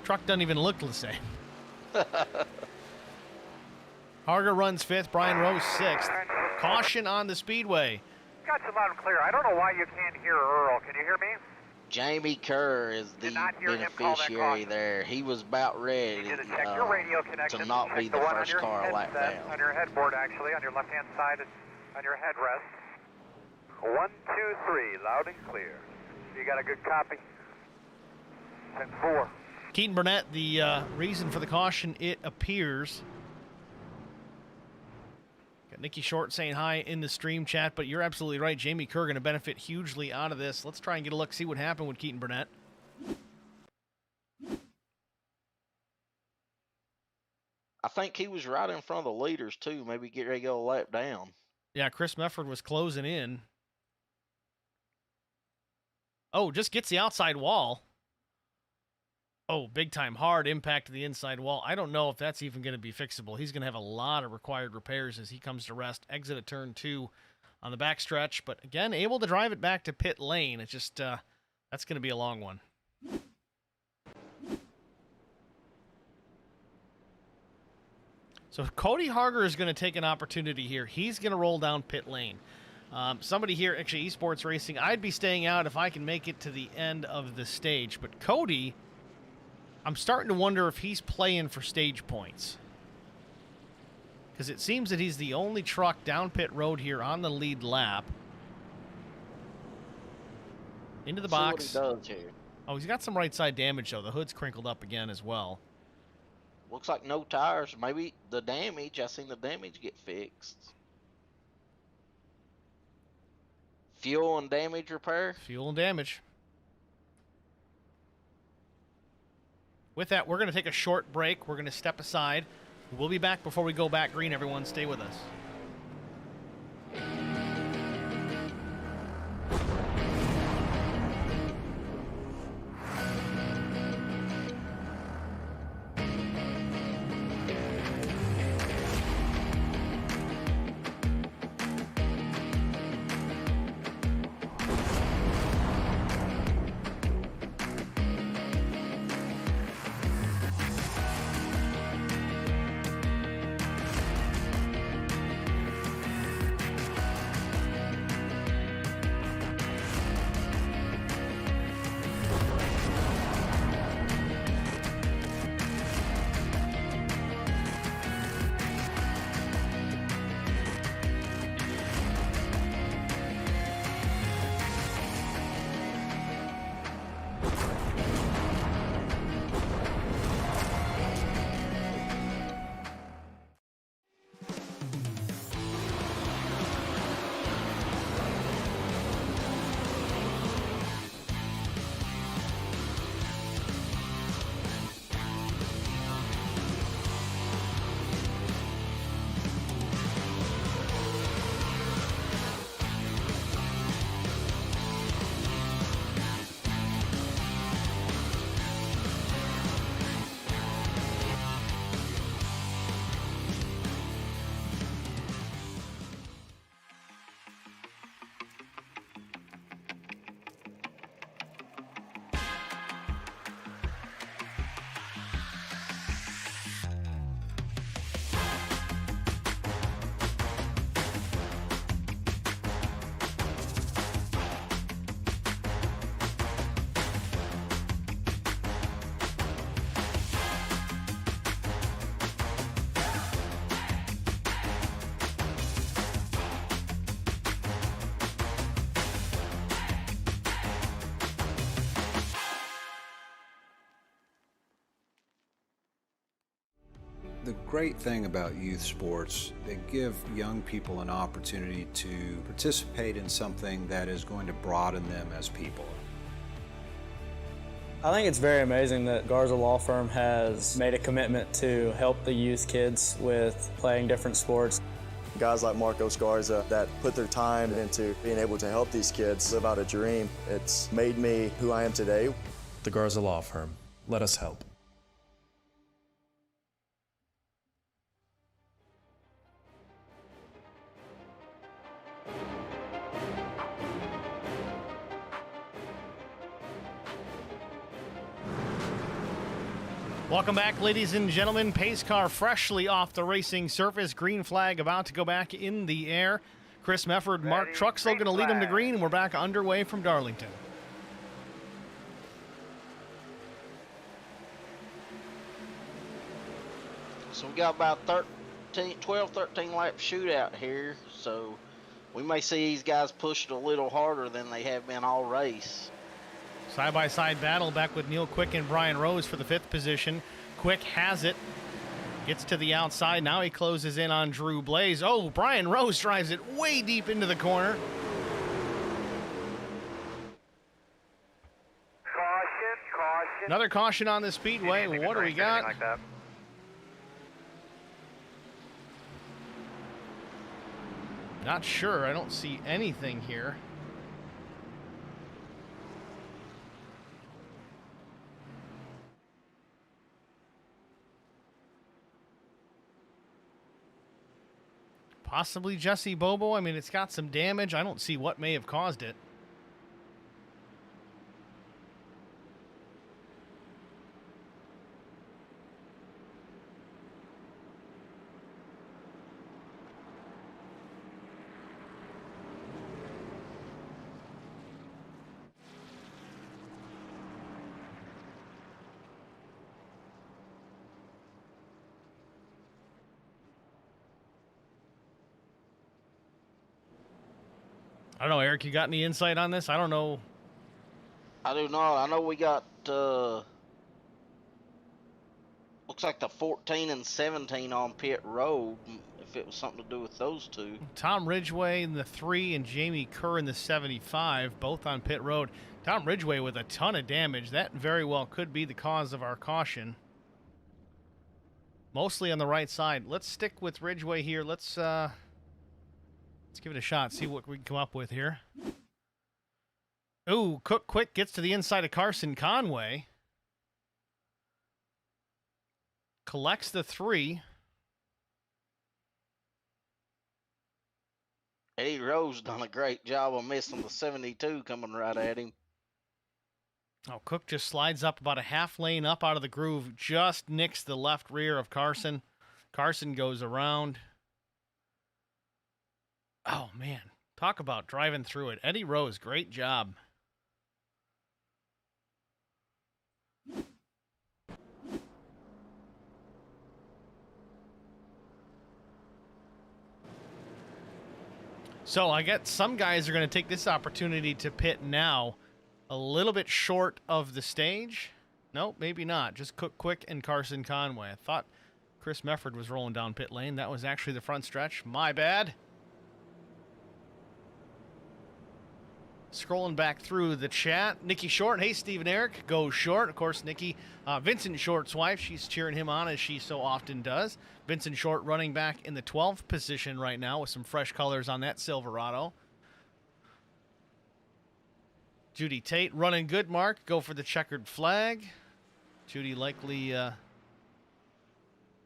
Truck doesn't even look the same. Harger runs 5th, Brian Rose 6th. Caution on the speedway. Got you loud and clear. I don't know why you can't hear Earl. Can you hear me? Jamie Kerr is the beneficiary there. He was about ready You need to check your radio connection. to not be check the one first on your car a lap headset, down. On your headboard, actually, on your left-hand side, on your headrest. 1, 2, 3, loud and clear. You got a good copy? 10-4. Keaton Burnett, the reason for the caution, it appears. Got Nikki Short saying hi in the stream chat, but you're absolutely right. Jamie Kerr going to benefit hugely out of this. Let's try and get a look, see what happened with Keaton Burnett. I think he was right in front of the leaders, too. Maybe get ready to go a lap down. Yeah, Chris Mefford was closing in. Oh, just gets the outside wall. Oh, big time hard impact to the inside wall. I don't know if that's even going to be fixable. He's going to have a lot of required repairs as he comes to rest. Exit at turn 2 on the backstretch, but again, able to drive it back to pit lane. It's just, that's going to be a long one. So Cody Harger is going to take an opportunity here. He's going to roll down pit lane. Somebody here, actually Esports Racing, I'd be staying out if I can make it to the end of the stage. But Cody, I'm starting to wonder if he's playing for stage points. Because it seems that he's the only truck down pit road here on the lead lap. Into the box. See what he does here. Oh, he's got some right side damage, though. The hood's crinkled up again as well. Looks like no tires. Maybe the damage. I seen the damage get fixed. Fuel and damage repair. Fuel and damage. With that, we're going to take a short break. We're going to step aside. We'll be back before we go back green, everyone. Stay with us. The great thing about youth sports, they give young people an opportunity to participate in something that is going to broaden them as people. I think it's very amazing that Garza Law Firm has made a commitment to help the youth kids with playing different sports. Guys like Marcos Garza that put their time into being able to help these kids live out a dream. It's made me who I am today. The Garza Law Firm. Let us help. Welcome back, ladies and gentlemen. Pace car freshly off the racing surface. Green flag about to go back in the air. Chris Mefford, Mark Truxell going to lead him to green, and we're back underway from Darlington. So we got about 12, 13 lap shootout here. So we may see these guys push it a little harder than they have been all race. Side-by-side battle back with Neil Quick and Brian Rose for the 5th position. Quick has it. Gets to the outside. Now he closes in on Drew Blaze. Oh, Brian Rose drives it way deep into the corner. Caution. Another caution on the speedway. What do we got? Like that. Not sure. I don't see anything here. Possibly Jesse Bobo. I mean, it's got some damage. I don't see what may have caused it. I don't know, Eric, you got any insight on this? I don't know. I do not. I know we got, looks like the 14 and 17 on pit road, if it was something to do with those two. Tom Ridgway in the 3 and Jamie Kerr in the 75, both on pit road. Tom Ridgway with a ton of damage. That very well could be the cause of our caution. Mostly on the right side. Let's stick with Ridgway here. Let's give it a shot, see what we can come up with here. Ooh, Cook quick gets to the inside of Carson Conway. Collects the 3. Eddie Rose done a great job of missing the 72 coming right at him. Oh, Cook just slides up about a half lane up out of the groove, just nicks the left rear of Carson. Carson goes around. Oh, man. Talk about driving through it. Eddie Rose, great job. So I get some guys are going to take this opportunity to pit now. A little bit short of the stage. Nope, maybe not. Just Cook Quick and Carson Conway. I thought Chris Mefford was rolling down pit lane. That was actually the front stretch. My bad. Scrolling back through the chat. Nikki Short. Hey, Steve and Eric. Go Short. Of course, Nikki, Vincent Short's wife. She's cheering him on as she so often does. Vincent Short running back in the 12th position right now with some fresh colors on that Silverado. Judy Tate running good, Mark. Go for the checkered flag. Judy likely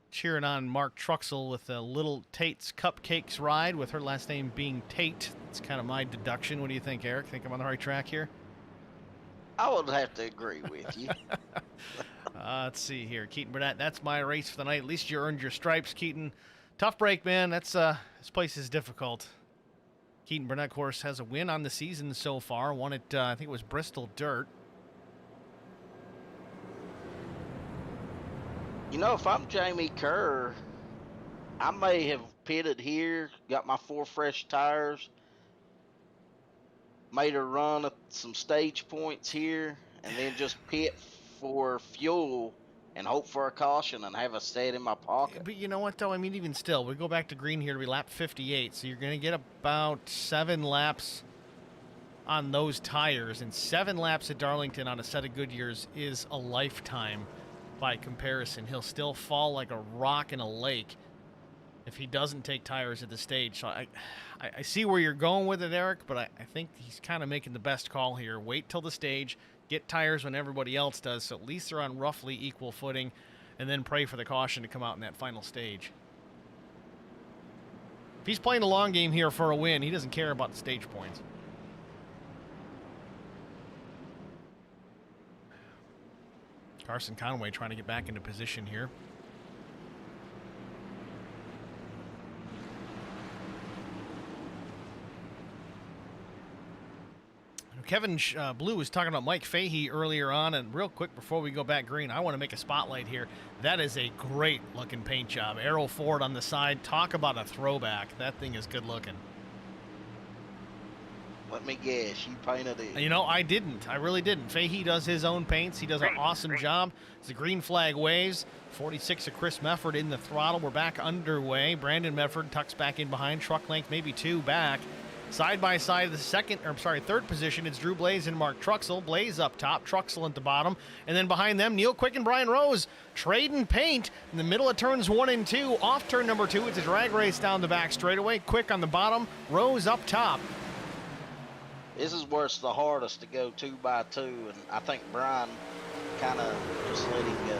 cheering on Mark Truxell with a little Tate's Cupcakes ride with her last name being Tate. That's kind of my deduction. What do you think, Eric? Think I'm on the right track here? I would have to agree with you. Let's see here. Keaton Burnett, that's my race for the night. At least you earned your stripes, Keaton. Tough break, man. That's this place is difficult. Keaton Burnett, of course, has a win on the season so far. Won it, I think it was Bristol Dirt. You know, if I'm Jamie Kerr, I may have pitted here, got my 4 fresh tires, made a run at some stage points here, and then just pit for fuel and hope for a caution and have a set in my pocket. But you know what, though? I mean, even still, we go back to green here to be lap 58, so you're going to get about 7 laps on those tires, and 7 laps at Darlington on a set of Goodyears is a lifetime by comparison. He'll still fall like a rock in a lake if he doesn't take tires at the stage. So I see where you're going with it, Eric, but I think he's kind of making the best call here. Wait till the stage, get tires when everybody else does, so at least they're on roughly equal footing, and then pray for the caution to come out in that final stage. If he's playing a long game here for a win, he doesn't care about the stage points. Carson Conway trying to get back into position here. Kevin Blue was talking about Mike Fahey earlier on, and real quick before we go back green, I want to make a spotlight here. That is a great looking paint job. Arrow forward on the side. Talk about a throwback. That thing is good looking. Let me guess, you painted it. You know, I didn't. I really didn't. Fahey does his own paints. He does an awesome job. As the green flag waves, 46 of Chris Mefford in the throttle. We're back underway. Brandon Mefford tucks back in behind. Truck length, maybe 2 back. Side by side, the third position, it's Drew Blaze and Mark Truxell. Blaze up top, Truxell at the bottom. And then behind them, Neil Quick and Brian Rose trading paint in the middle of turns 1 and 2. Off turn number 2, it's a drag race down the back straightaway. Quick on the bottom, Rose up top. This is where it's the hardest to go 2 by 2, and I think Brian kind of just let him go.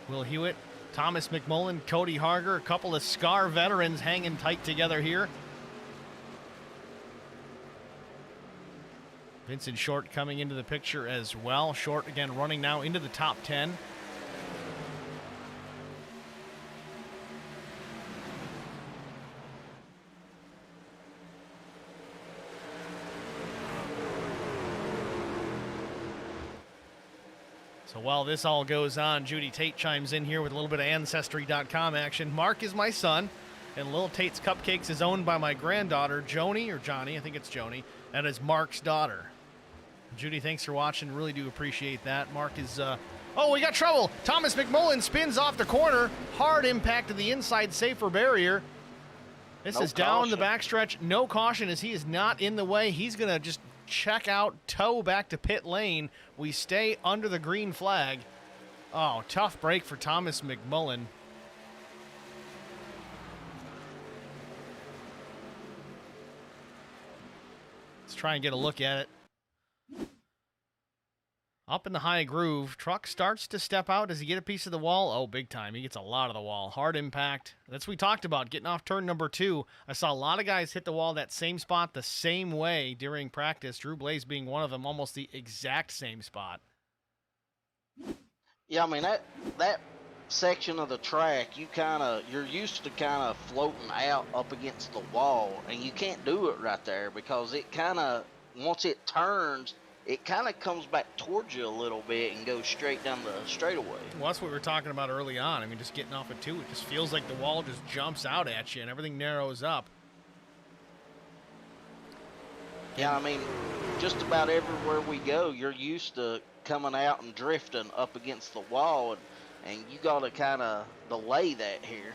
Will Hewitt, Thomas McMullen, Cody Harger, a couple of SCAR veterans hanging tight together here. Vincent Short coming into the picture as well. Short again running now into the top 10. So while this all goes on, Judy Tate chimes in here with a little bit of Ancestry.com action. Mark is my son, and Lil Tate's Cupcakes is owned by my granddaughter, Joni, or Johnny, I think it's Joni. That is Mark's daughter. Judy, thanks for watching. Really do appreciate that. Mark is, oh, we got trouble. Thomas McMullen spins off the corner. Hard impact to the inside safer barrier. This is down the backstretch. No caution as he is not in the way. He's going to just check out, tow back to pit lane. We stay under the green flag. Oh, tough break for Thomas McMullen. Let's try and get a look at it. Up in the high groove, truck starts to step out. Does he get a piece of the wall? Oh, big time. He gets a lot of the wall. Hard impact. That's what we talked about, getting off turn number 2. I saw a lot of guys hit the wall that same spot the same way during practice. Drew Blaze being one of them, almost the exact same spot. Yeah, I mean, that section of the track, you're used to kind of floating out up against the wall, and you can't do it right there because it kind of, once it turns, it kind of comes back towards you a little bit and goes straight down the straightaway. Well, that's what we were talking about early on. I mean, just getting off at 2, it just feels like the wall just jumps out at you and everything narrows up. Yeah, I mean, just about everywhere we go, you're used to coming out and drifting up against the wall, and you got to kind of delay that here.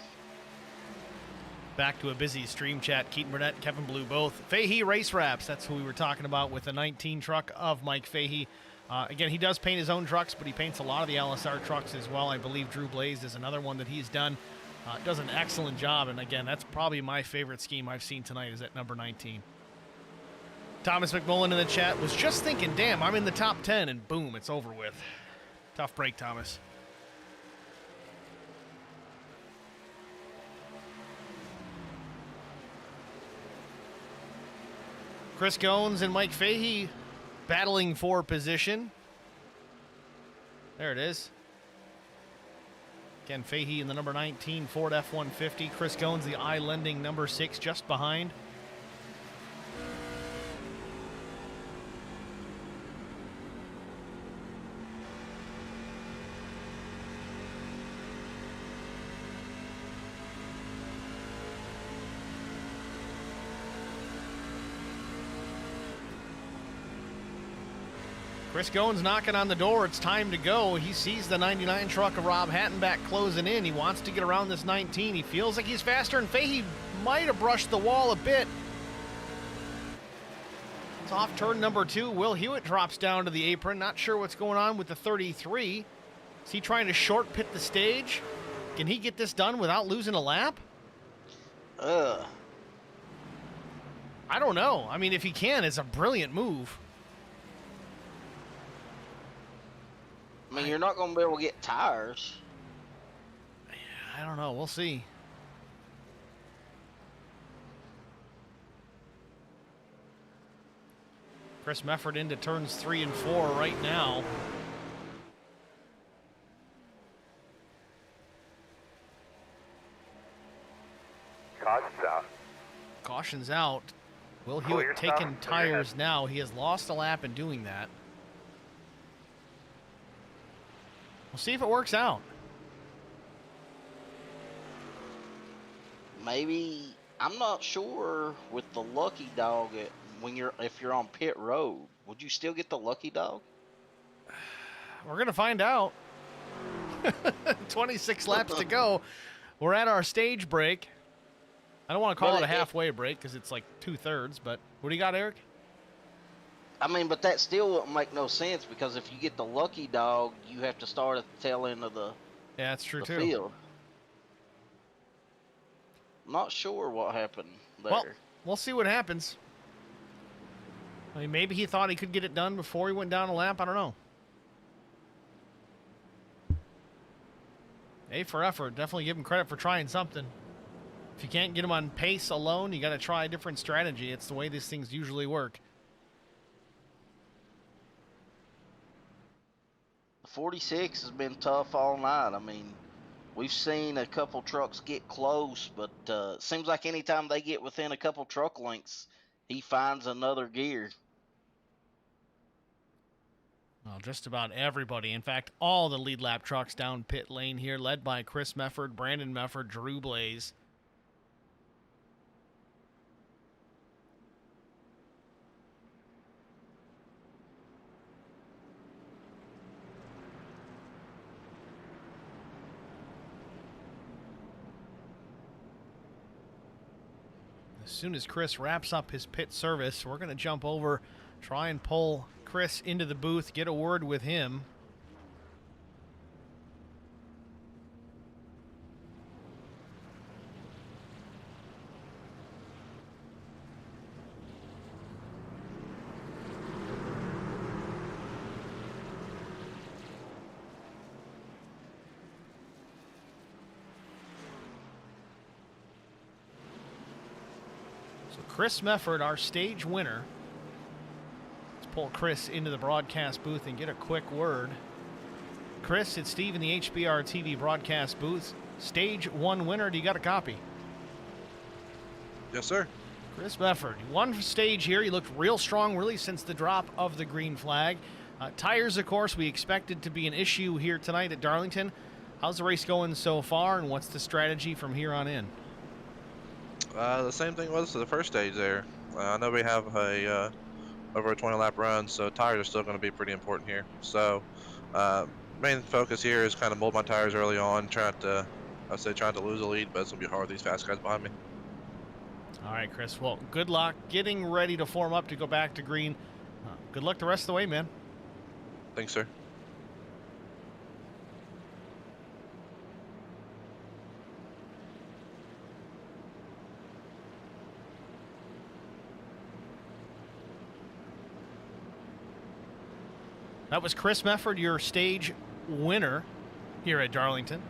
Back to a busy stream chat. Keaton Burnett, Kevin Blue both. Fahey Race Wraps, that's who we were talking about with the 19 truck of Mike Fahey. Again, he does paint his own trucks, but he paints a lot of the LSR trucks as well. I believe Drew Blaze is another one that he's done. Does an excellent job, and again, that's probably my favorite scheme I've seen tonight is at number 19. Thomas McMullen in the chat was just thinking, damn, I'm in the top 10, and boom, it's over with. Tough break, Thomas. Chris Goins and Mike Fahey battling for position. There it is. Again, Fahey in the number 19 Ford F-150. Chris Goins, the I-lending number 6, just behind. Chris Goins knocking on the door. It's time to go. He sees the 99 truck of Rob Hattenback closing in. He wants to get around this 19. He feels like he's faster, and Fahey might have brushed the wall a bit. It's off turn number 2. Will Hewitt drops down to the apron. Not sure what's going on with the 33. Is he trying to short pit the stage? Can he get this done without losing a lap? I don't know. I mean, if he can, it's a brilliant move. I mean, you're not going to be able to get tires. I don't know. We'll see. Chris Mefford into turns 3 and 4 right now. Caution's out. Caution's out. Will Clear Hewitt stuff. taking Clear your tires head. now. He has lost a lap in doing that. We'll see if it works out. Maybe, I'm not sure with the lucky dog if you're on pit road, would you still get the lucky dog? We're going to find out. 26 laps to go. We're at our stage break. I don't want to call Well, it a halfway break because it's like 2/3, but what do you got, Eric? I mean, but that still wouldn't make no sense because if you get the lucky dog, you have to start at the tail end of the Yeah, that's true too. field. Not sure what happened there. Well, we'll see what happens. I mean, maybe he thought he could get it done before he went down a lap. I don't know. A for effort. Definitely give him credit for trying something. If you can't get him on pace alone, you got to try a different strategy. It's the way these things usually work. The 46 has been tough all night. I mean, we've seen a couple trucks get close, but seems like anytime they get within a couple truck lengths, he finds another gear. Well, just about everybody. In fact, all the lead lap trucks down pit lane here, led by Chris Mefford, Brandon Mefford, Drew Blaze. As soon as Chris wraps up his pit service, we're going to jump over, try and pull Chris into the booth, get a word with him. So Chris Mefford, our stage winner. Let's pull Chris into the broadcast booth and get a quick word. Chris, it's Steve in the HBR TV broadcast booth. Stage 1 winner. Do you got a copy? Yes, sir. Chris Mefford, he won stage here. He looked real strong, really, since the drop of the green flag. Tires, of course, we expected to be an issue here tonight at Darlington. How's the race going so far, and what's the strategy from here on in? The same thing was to the first stage there. I know we have a over a 20-lap run, so tires are still going to be pretty important here. So main focus here is kind of mold my tires early on, trying to lose the lead, but it's going to be hard with these fast guys behind me. All right, Chris. Well, good luck getting ready to form up to go back to green. Good luck the rest of the way, man. Thanks, sir. That was Chris Mefford, your stage winner here at Darlington.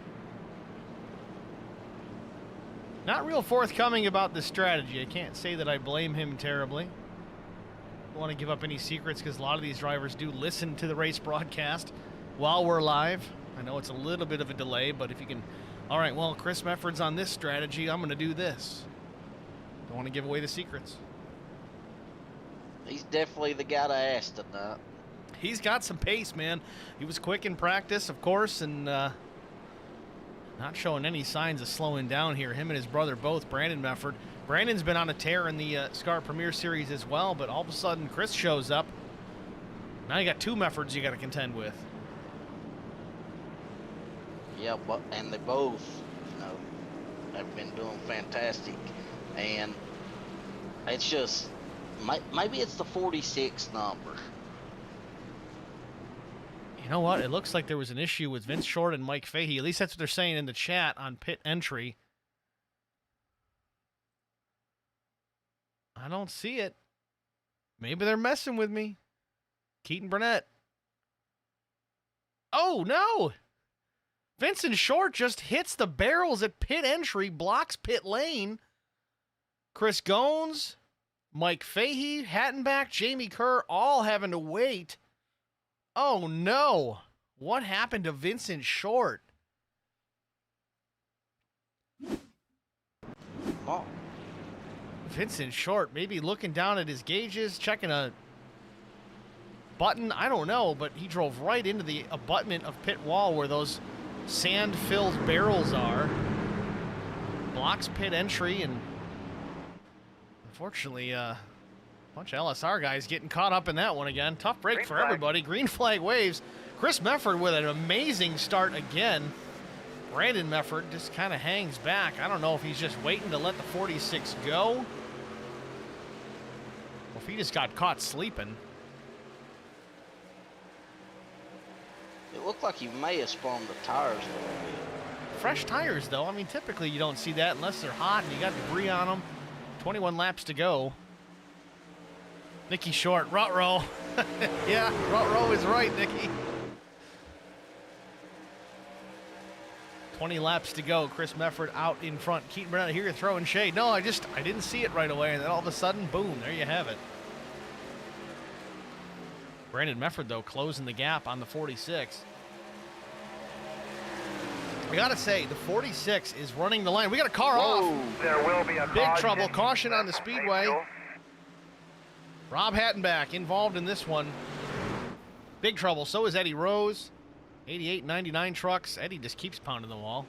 Not real forthcoming about the strategy. I can't say that I blame him terribly. Don't want to give up any secrets because a lot of these drivers do listen to the race broadcast while we're live. I know it's a little bit of a delay, but if you can... All right, well, Chris Mefford's on this strategy. I'm going to do this. Don't want to give away the secrets. He's definitely the guy to ask tonight. He's got some pace, man. He was quick in practice, of course, and not showing any signs of slowing down here. Him and his brother both, Brandon Mefford. Brandon's been on a tear in the SCAR Premier Series as well, but all of a sudden Chris shows up. Now you got two Meffords you got to contend with. Yeah, but and they both, have been doing fantastic, and it's just maybe it's the 46 number. You know what? It looks like there was an issue with Vince Short and Mike Fahey. At least that's what they're saying in the chat on pit entry. I don't see it. Maybe they're messing with me. Keaton Burnett. Oh, no! Vincent Short just hits the barrels at pit entry, blocks pit lane. Chris Gones, Mike Fahey, Hattenback, Jamie Kerr, all having to wait. Oh, no. What happened to Vincent Short? Oh. Vincent Short maybe looking down at his gauges, checking a button. I don't know, but he drove right into the abutment of pit wall where those sand-filled barrels are. Blocks pit entry, and unfortunately, a bunch of LSR guys getting caught up in that one again. Tough break for everybody. Green flag waves. Chris Mefford with an amazing start again. Brandon Mefford just kind of hangs back. I don't know if he's just waiting to let the 46 go, or if he just got caught sleeping. It looked like he may have spun the tires a little bit. Fresh tires, though. I mean, typically you don't see that unless they're hot and you got debris on them. 21 laps to go. Nicky Short, Rutrow. Yeah, Rutrow is right, Nicky. 20 laps to go. Chris Mefford out in front. Keaton Burnett, here you're throwing shade. No, I didn't see it right away, and then all of a sudden, boom, there you have it. Brandon Mefford, though, closing the gap on the 46. I gotta say, the 46 is running the line. We got a car off. There will be a Big trouble. Caution on the speedway. Rob Hattenback involved in this one. Big trouble. So is Eddie Rose. 88, 99 trucks. Eddie just keeps pounding the wall.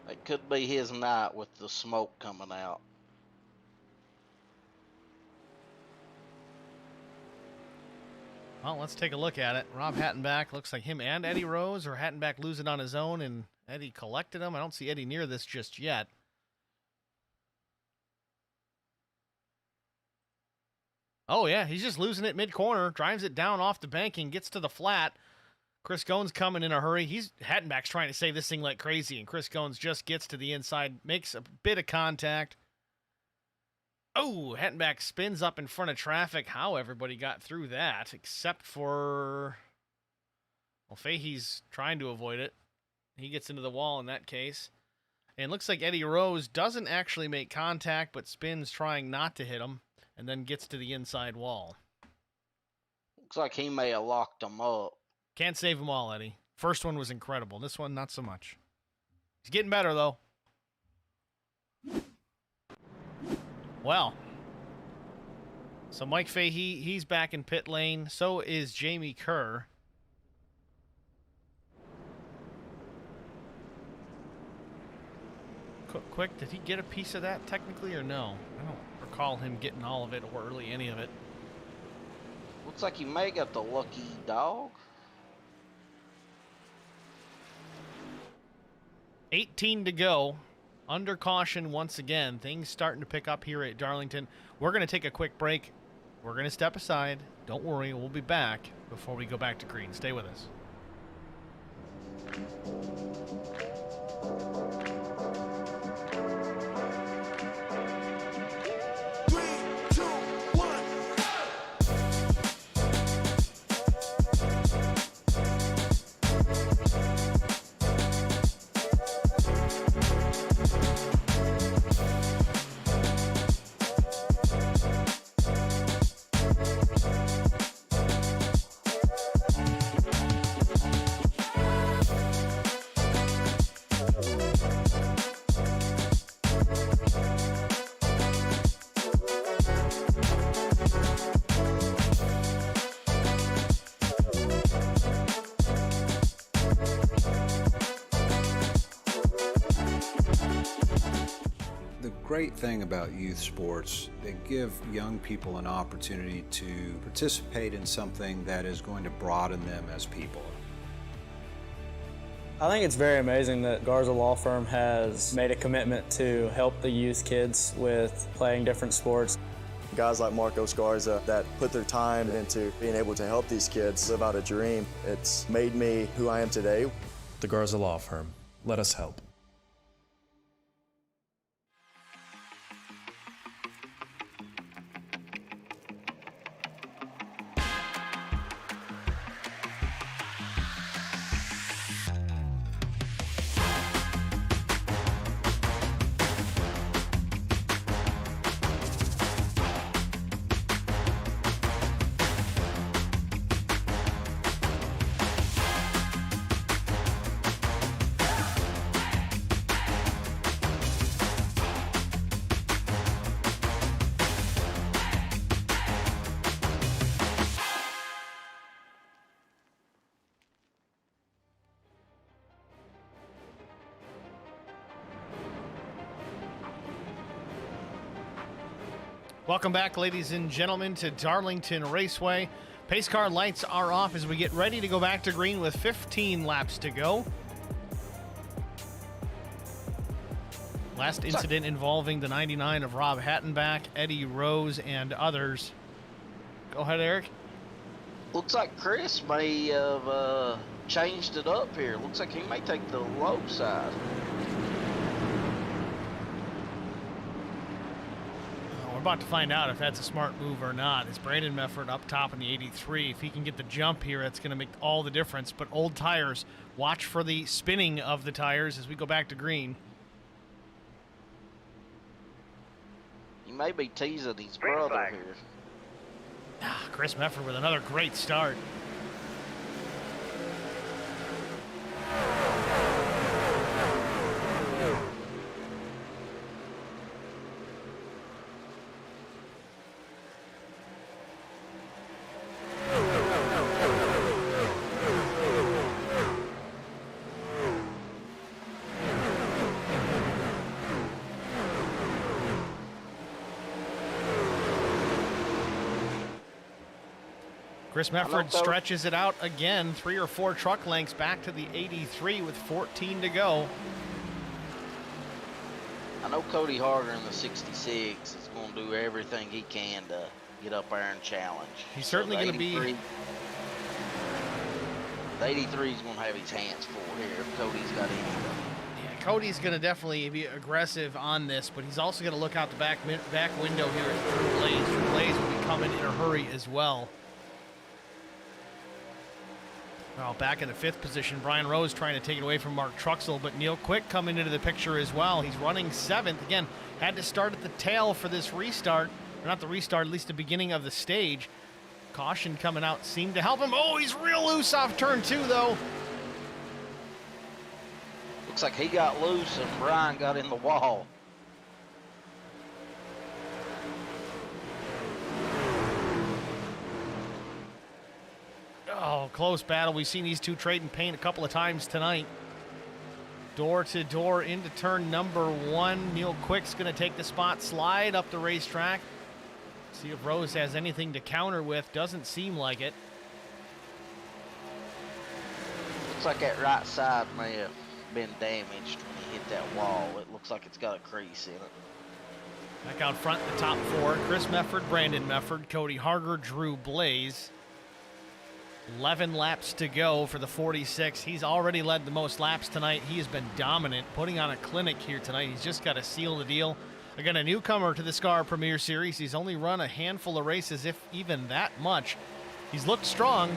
It could be his night with the smoke coming out. Well, let's take a look at it. Rob Hattenback, looks like him and Eddie Rose, or Hattenback losing on his own and Eddie collected him. I don't see Eddie near this just yet. Oh, yeah, he's just losing it mid-corner, drives it down off the banking, gets to the flat. Chris Gones coming in a hurry. Hattenback's trying to save this thing like crazy, and Chris Gones just gets to the inside, makes a bit of contact. Oh, Hattenback spins up in front of traffic. How everybody got through that, except for... Well, Fahey's trying to avoid it. He gets into the wall in that case. And it looks like Eddie Rose doesn't actually make contact, but spins trying not to hit him, and then gets to the inside wall. Looks like he may have locked him up. Can't save them all, Eddie. First one was incredible. This one, not so much. He's getting better, though. Well. So Mike Fahey, he's back in pit lane. So is Jamie Kerr. Quick, did he get a piece of that technically or no? I don't recall him getting all of it or really any of it. Looks like he may got the lucky dog. 18 to go. Under caution once again. Things starting to pick up here at Darlington. We're going to take a quick break. We're going to step aside. Don't worry, we'll be back before we go back to green. Stay with us. great thing about youth sports, they give young people an opportunity to participate in something that is going to broaden them as people. I think it's very amazing that Garza Law Firm has made a commitment to help the youth kids with playing different sports. Guys like Marcos Garza that put their time into being able to help these kids live out a dream. It's made me who I am today. The Garza Law Firm. Let us help. Welcome back, ladies and gentlemen, to Darlington Raceway. Pace car lights are off as we get ready to go back to green with 15 laps to go. Last incident involving the 99 of Rob Hattenbach, Eddie Rose, and others. Go ahead, Eric. Looks like Chris may have changed it up here. Looks like he may take the low side. We're about to find out if that's a smart move or not. It's Brandon Mefford up top in the 83. If he can get the jump here, that's going to make all the difference. But old tires, watch for the spinning of the tires as we go back to green. He may be teasing his brother here. Chris Mefford with another great start. Chris Mefford stretches it out again, 3 or 4 truck lengths back to the 83 with 14 to go. I know Cody Harder in the 66 is going to do everything he can to get up there and challenge. He's certainly going to be... The 83 is going to have his hands full here if Cody's got anything. Yeah, Cody's going to definitely be aggressive on this, but he's also going to look out the back window here at Drew Blaze. Drew Blaze will be coming in a hurry as well. Well, back in the 5th position, Brian Rose trying to take it away from Mark Truxell, but Neil Quick coming into the picture as well. He's running 7th. Again, had to start at the tail for this restart. Or not the restart, at least the beginning of the stage. Caution coming out seemed to help him. Oh, he's real loose off turn 2, though. Looks like he got loose and Brian got in the wall. Oh, close battle. We've seen these two trading paint a couple of times tonight. Door to door into turn number 1. Neil Quick's going to take the spot, slide up the racetrack. See if Rose has anything to counter with. Doesn't seem like it. Looks like that right side may have been damaged when he hit that wall. It looks like it's got a crease in it. Back out front, the top 4. Chris Mefford, Brandon Mefford, Cody Harger, Drew Blaze. 11 laps to go for the 46. He's already led the most laps tonight. He has been dominant, putting on a clinic here tonight. He's just got to seal the deal. Again, a newcomer to the SCAR Premier Series. He's only run a handful of races, if even that much. He's looked strong.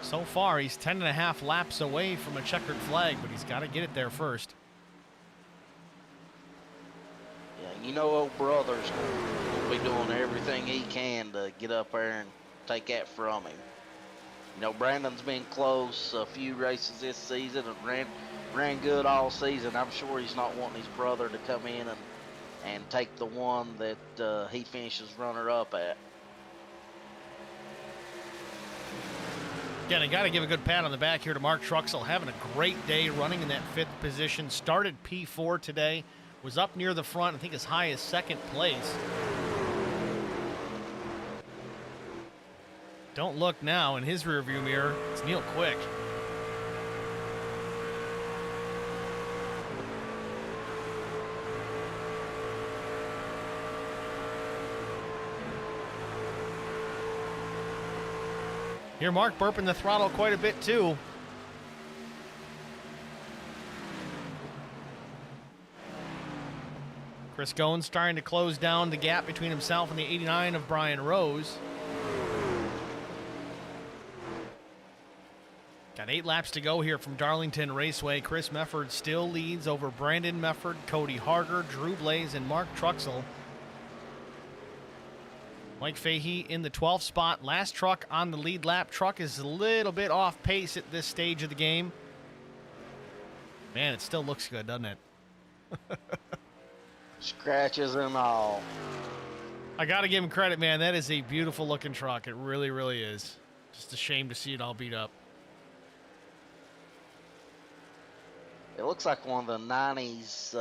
So far, he's 10.5 laps away from a checkered flag, but he's got to get it there first. Yeah, you know old brother's going to be doing everything he can to get up there and take that from him. You know, Brandon's been close a few races this season and ran good all season. I'm sure he's not wanting his brother to come in and take the one that he finishes runner-up at. Again, I got to give a good pat on the back here to Mark Truxell, having a great day running in that 5th position. Started P4 today, was up near the front, I think as high as second place. Don't look now in his rearview mirror. It's Neil Quick. Here, Mark burping the throttle quite a bit too. Chris Goins starting to close down the gap between himself and the 89 of Brian Rose. Got 8 laps to go here from Darlington Raceway. Chris Mefford still leads over Brandon Mefford, Cody Harger, Drew Blaze, and Mark Truxell. Mike Fahey in the 12th spot. Last truck on the lead lap. Truck is a little bit off pace at this stage of the game. Man, it still looks good, doesn't it? Scratches and all. I got to give him credit, man. That is a beautiful looking truck. It really, really is. Just a shame to see it all beat up. It looks like one of the 90s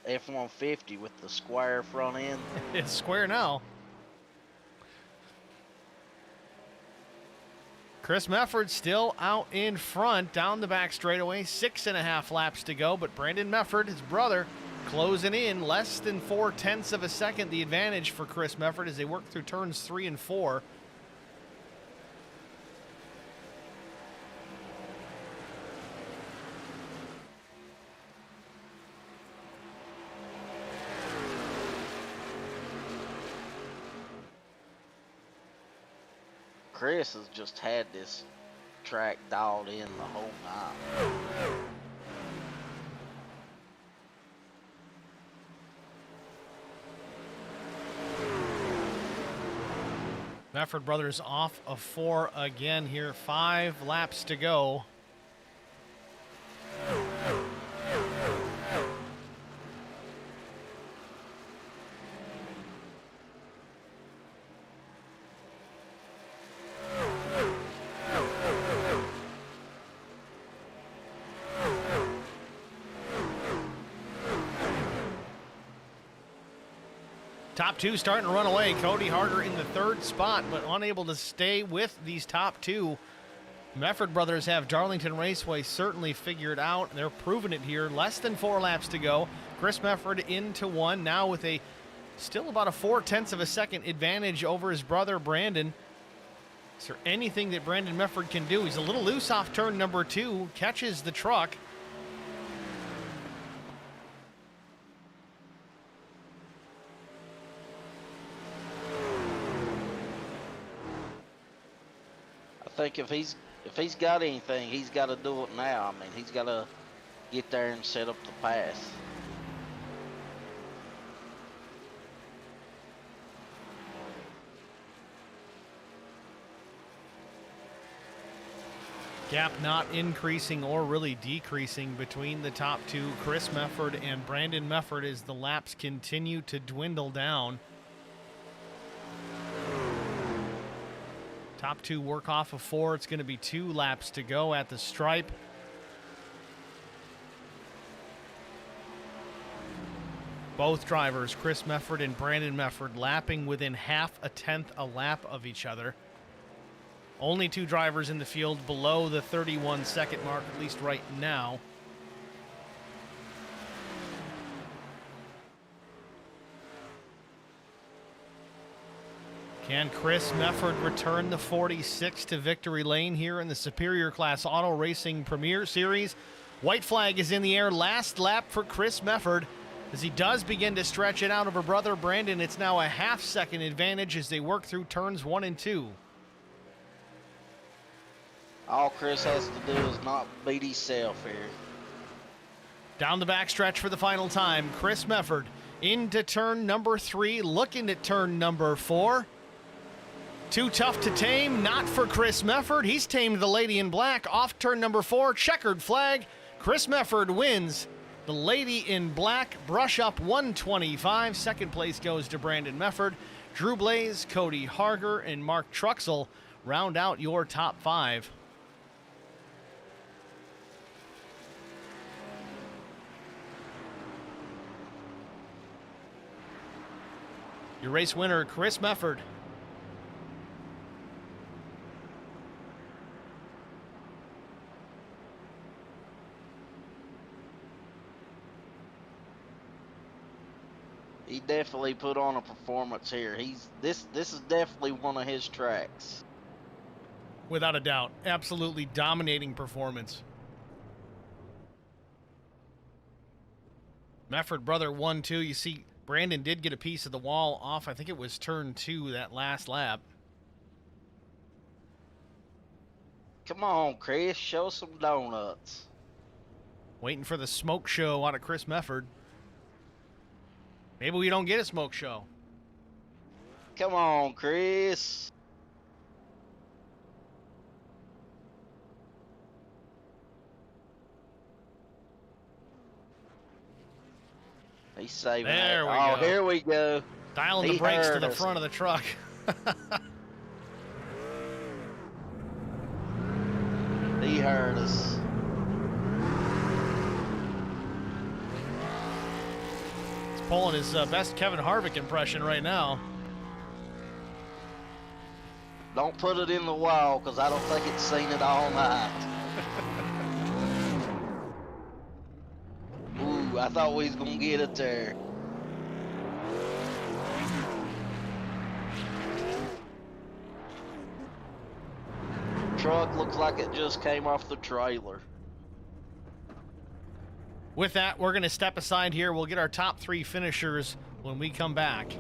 F-150 with the square front end. It's square now. Chris Mefford still out in front down the back straightaway. 6.5 laps to go, but Brandon Mefford, his brother, closing in less than 0.4 of a second. The advantage for Chris Mefford as they work through turns 3 and 4. Chris has just had this track dialed in the whole night. Mefford brothers off of 4 again here. 5 laps to go. Top 2 starting to run away. Cody Harger in the 3rd spot, but unable to stay with these top 2. Mefford brothers have Darlington Raceway certainly figured out. They're proving it here. Less than 4 laps to go. Chris Mefford into 1 now with a still about a 0.4 of a second advantage over his brother Brandon. Is there anything that Brandon Mefford can do? He's a little loose off turn number 2. Catches the truck. I think if he's got anything, he's got to do it now. I mean, he's got to get there and set up the pass. Gap not increasing or really decreasing between the top 2, Chris Mefford and Brandon Mefford, as the laps continue to dwindle down. Top 2 work off of 4. It's going to be 2 laps to go at the stripe. Both drivers, Chris Mefford and Brandon Mefford, lapping within 0.5 a lap of each other. Only 2 drivers in the field below the 31-second mark, at least right now. Can Chris Mefford return the 46 to victory lane here in the Superior Class Auto Racing Premier Series? White flag is in the air. Last lap for Chris Mefford as he does begin to stretch it out over brother Brandon. It's now a 0.5 second advantage as they work through turns 1 and 2. All Chris has to do is not beat himself here. Down the backstretch for the final time. Chris Mefford into turn number 3, looking at turn number 4. Too tough to tame, not for Chris Mefford. He's tamed the Lady in Black off turn number 4. Checkered flag. Chris Mefford wins. The Lady in Black brush up 125. Second place goes to Brandon Mefford. Drew Blaze, Cody Harger, and Mark Truxell round out your top 5. Your race winner, Chris Mefford. He definitely put on a performance here. This is definitely one of his tracks. Without a doubt. Absolutely dominating performance. Mefford brother 1-2. You see Brandon did get a piece of the wall off. I think it was turn 2 that last lap. Come on, Chris, show some donuts. Waiting for the smoke show out of Chris Mefford. Maybe we don't get a smoke show. Come on, Chris. He's saving it. There we go. go. Here we go. Dialing the brakes to the front of the truck. He heard us. He's pulling his best Kevin Harvick impression right now. Don't put it in the wall, because I don't think it's seen it all night. Ooh, I thought we was going to get it there. Truck looks like it just came off the trailer. With that, we're going to step aside here. We'll get our top 3 finishers when we come back.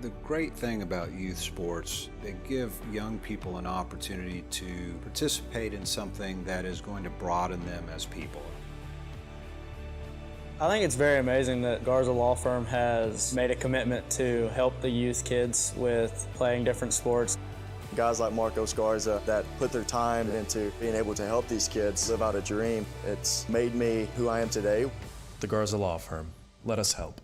The great thing about youth sports, they give young people an opportunity to participate in something that is going to broaden them as people. I think it's very amazing that Garza Law Firm has made a commitment to help the youth kids with playing different sports. Guys like Marcos Garza that put their time into being able to help these kids live out a dream. It's made me who I am today. The Garza Law Firm. Let us help.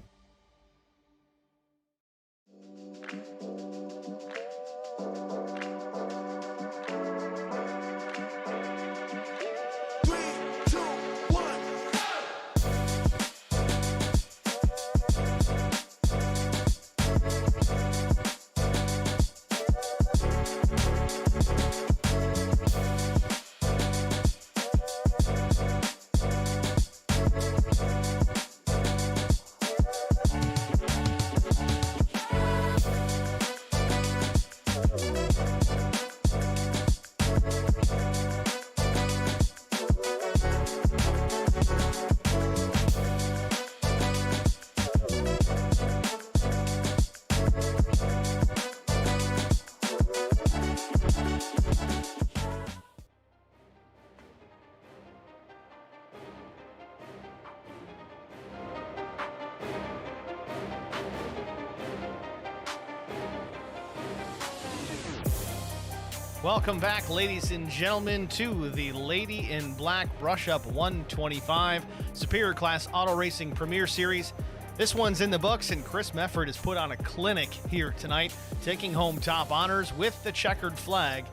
Welcome back, ladies and gentlemen, to the Lady in Black Brush Up 125 Superior Class Auto Racing Premier Series. This one's in the books, and Chris Mefford has put on a clinic here tonight, taking home top honors with the checkered flag.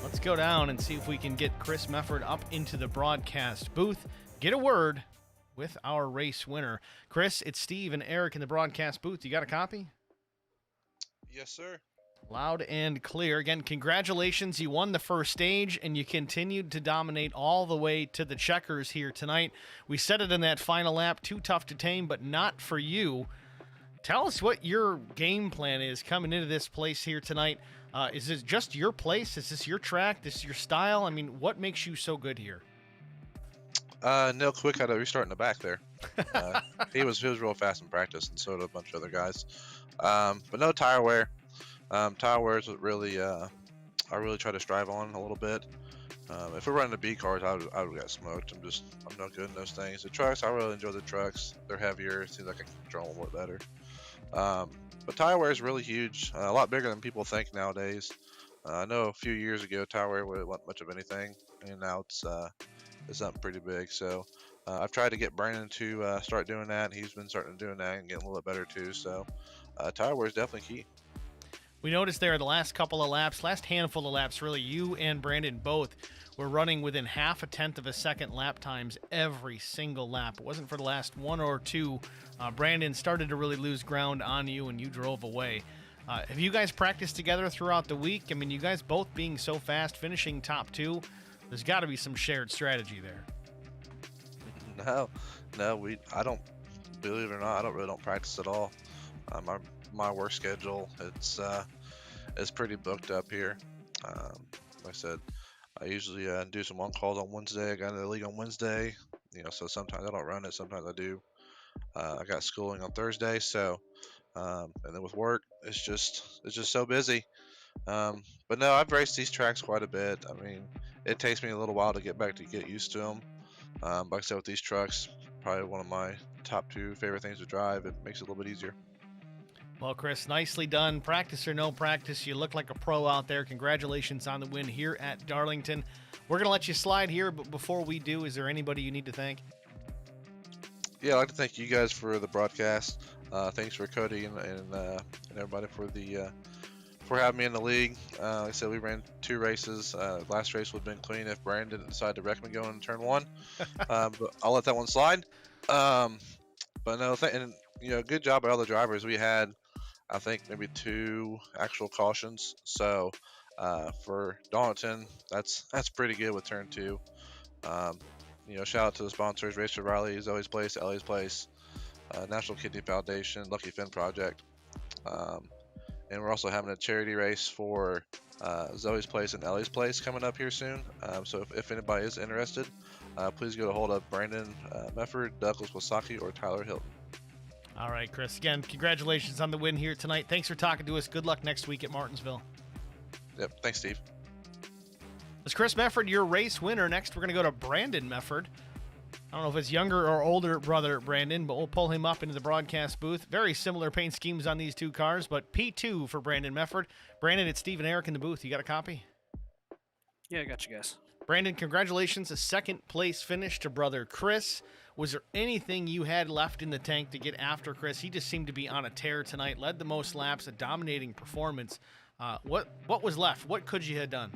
Let's go down and see if we can get Chris Mefford up into the broadcast booth, get a word with our race winner. Chris, it's Steve and Eric in the broadcast booth. You got a copy? Yes, sir. Loud and clear. Again, congratulations. You won the first stage, and you continued to dominate all the way to the checkers here tonight. We said it in that final lap, too tough to tame, but not for you. Tell us what your game plan is coming into this place here tonight. Is this just your place? Is this your track? This is your style? I mean, what makes you so good here? Neil Quick had a restart in the back there. He was real fast in practice, and so did a bunch of other guys. But no tire wear. Tire wear is what really I really try to strive on a little bit. If we're running the B cars, I would get smoked. I'm not good in those things. The trucks, I really enjoy the trucks. They're heavier. It seems like I can control them a little better. But tire wear is really huge. A lot bigger than people think nowadays. I know a few years ago tire wear wasn't much of anything, and now it's something pretty big. So I've tried to get Brandon to start doing that. He's been starting to doing that and getting a little bit better too. So tire wear is definitely key. We noticed there the last couple of laps, last handful of laps, really, you and Brandon both were running within half a tenth of a second lap times every single lap. It wasn't for the last one or two. Brandon started to really lose ground on you, and you drove away. Have you guys practiced together throughout the week? I mean, you guys both being so fast, finishing top two, there's got to be some shared strategy there. No, I don't, believe it or not, I really don't practice at all. My work schedule, it's pretty booked up here. Like I said, I usually do some on-calls on Wednesday. I got into the league on Wednesday, so sometimes I don't run it, sometimes I do. I got schooling on Thursday, so and then with work, it's just so busy. But no, I've raced these tracks quite a bit. I mean, it takes me a little while to get used to them. Like I said, with these trucks, probably one of my top two favorite things to drive. It makes it a little bit easier. Well, Chris, nicely done. Practice or no practice, you look like a pro out there. Congratulations on the win here at Darlington. We're going to let you slide here, but before we do, is there anybody you need to thank? Yeah, I'd like to thank you guys for the broadcast. Thanks for Cody and everybody for having me in the league. Like I said, we ran 2 races. Last race would have been clean if Brandon didn't decide to wreck me going in turn 1. But I'll let that one slide. But no, good job by all the drivers. We had, I think, maybe 2 actual cautions. So for Darlington, that's pretty good with turn 2. Shout out to the sponsors: Racer Riley, Zoe's Place, Ellie's Place, National Kidney Foundation, Lucky Finn Project. And we're also having a charity race for Zoe's Place and Ellie's Place coming up here soon. So if anybody is interested, please get a hold of Brandon Mefford, Douglas Wasaki, or Tyler Hilton. All right, Chris. Again, congratulations on the win here tonight. Thanks for talking to us. Good luck next week at Martinsville. Yep. Thanks, Steve. It's Chris Mefford, your race winner. Next, we're going to go to Brandon Mefford. I don't know if it's younger or older brother Brandon, but we'll pull him up into the broadcast booth. Very similar paint schemes on these 2 cars, but P2 for Brandon Mefford. Brandon, it's Steve and Eric in the booth. You got a copy? Yeah, I got you guys. Brandon, congratulations. A second place finish to brother Chris. Was there anything you had left in the tank to get after Chris? He just seemed to be on a tear tonight, led the most laps, a dominating performance. What was left? What could you have done?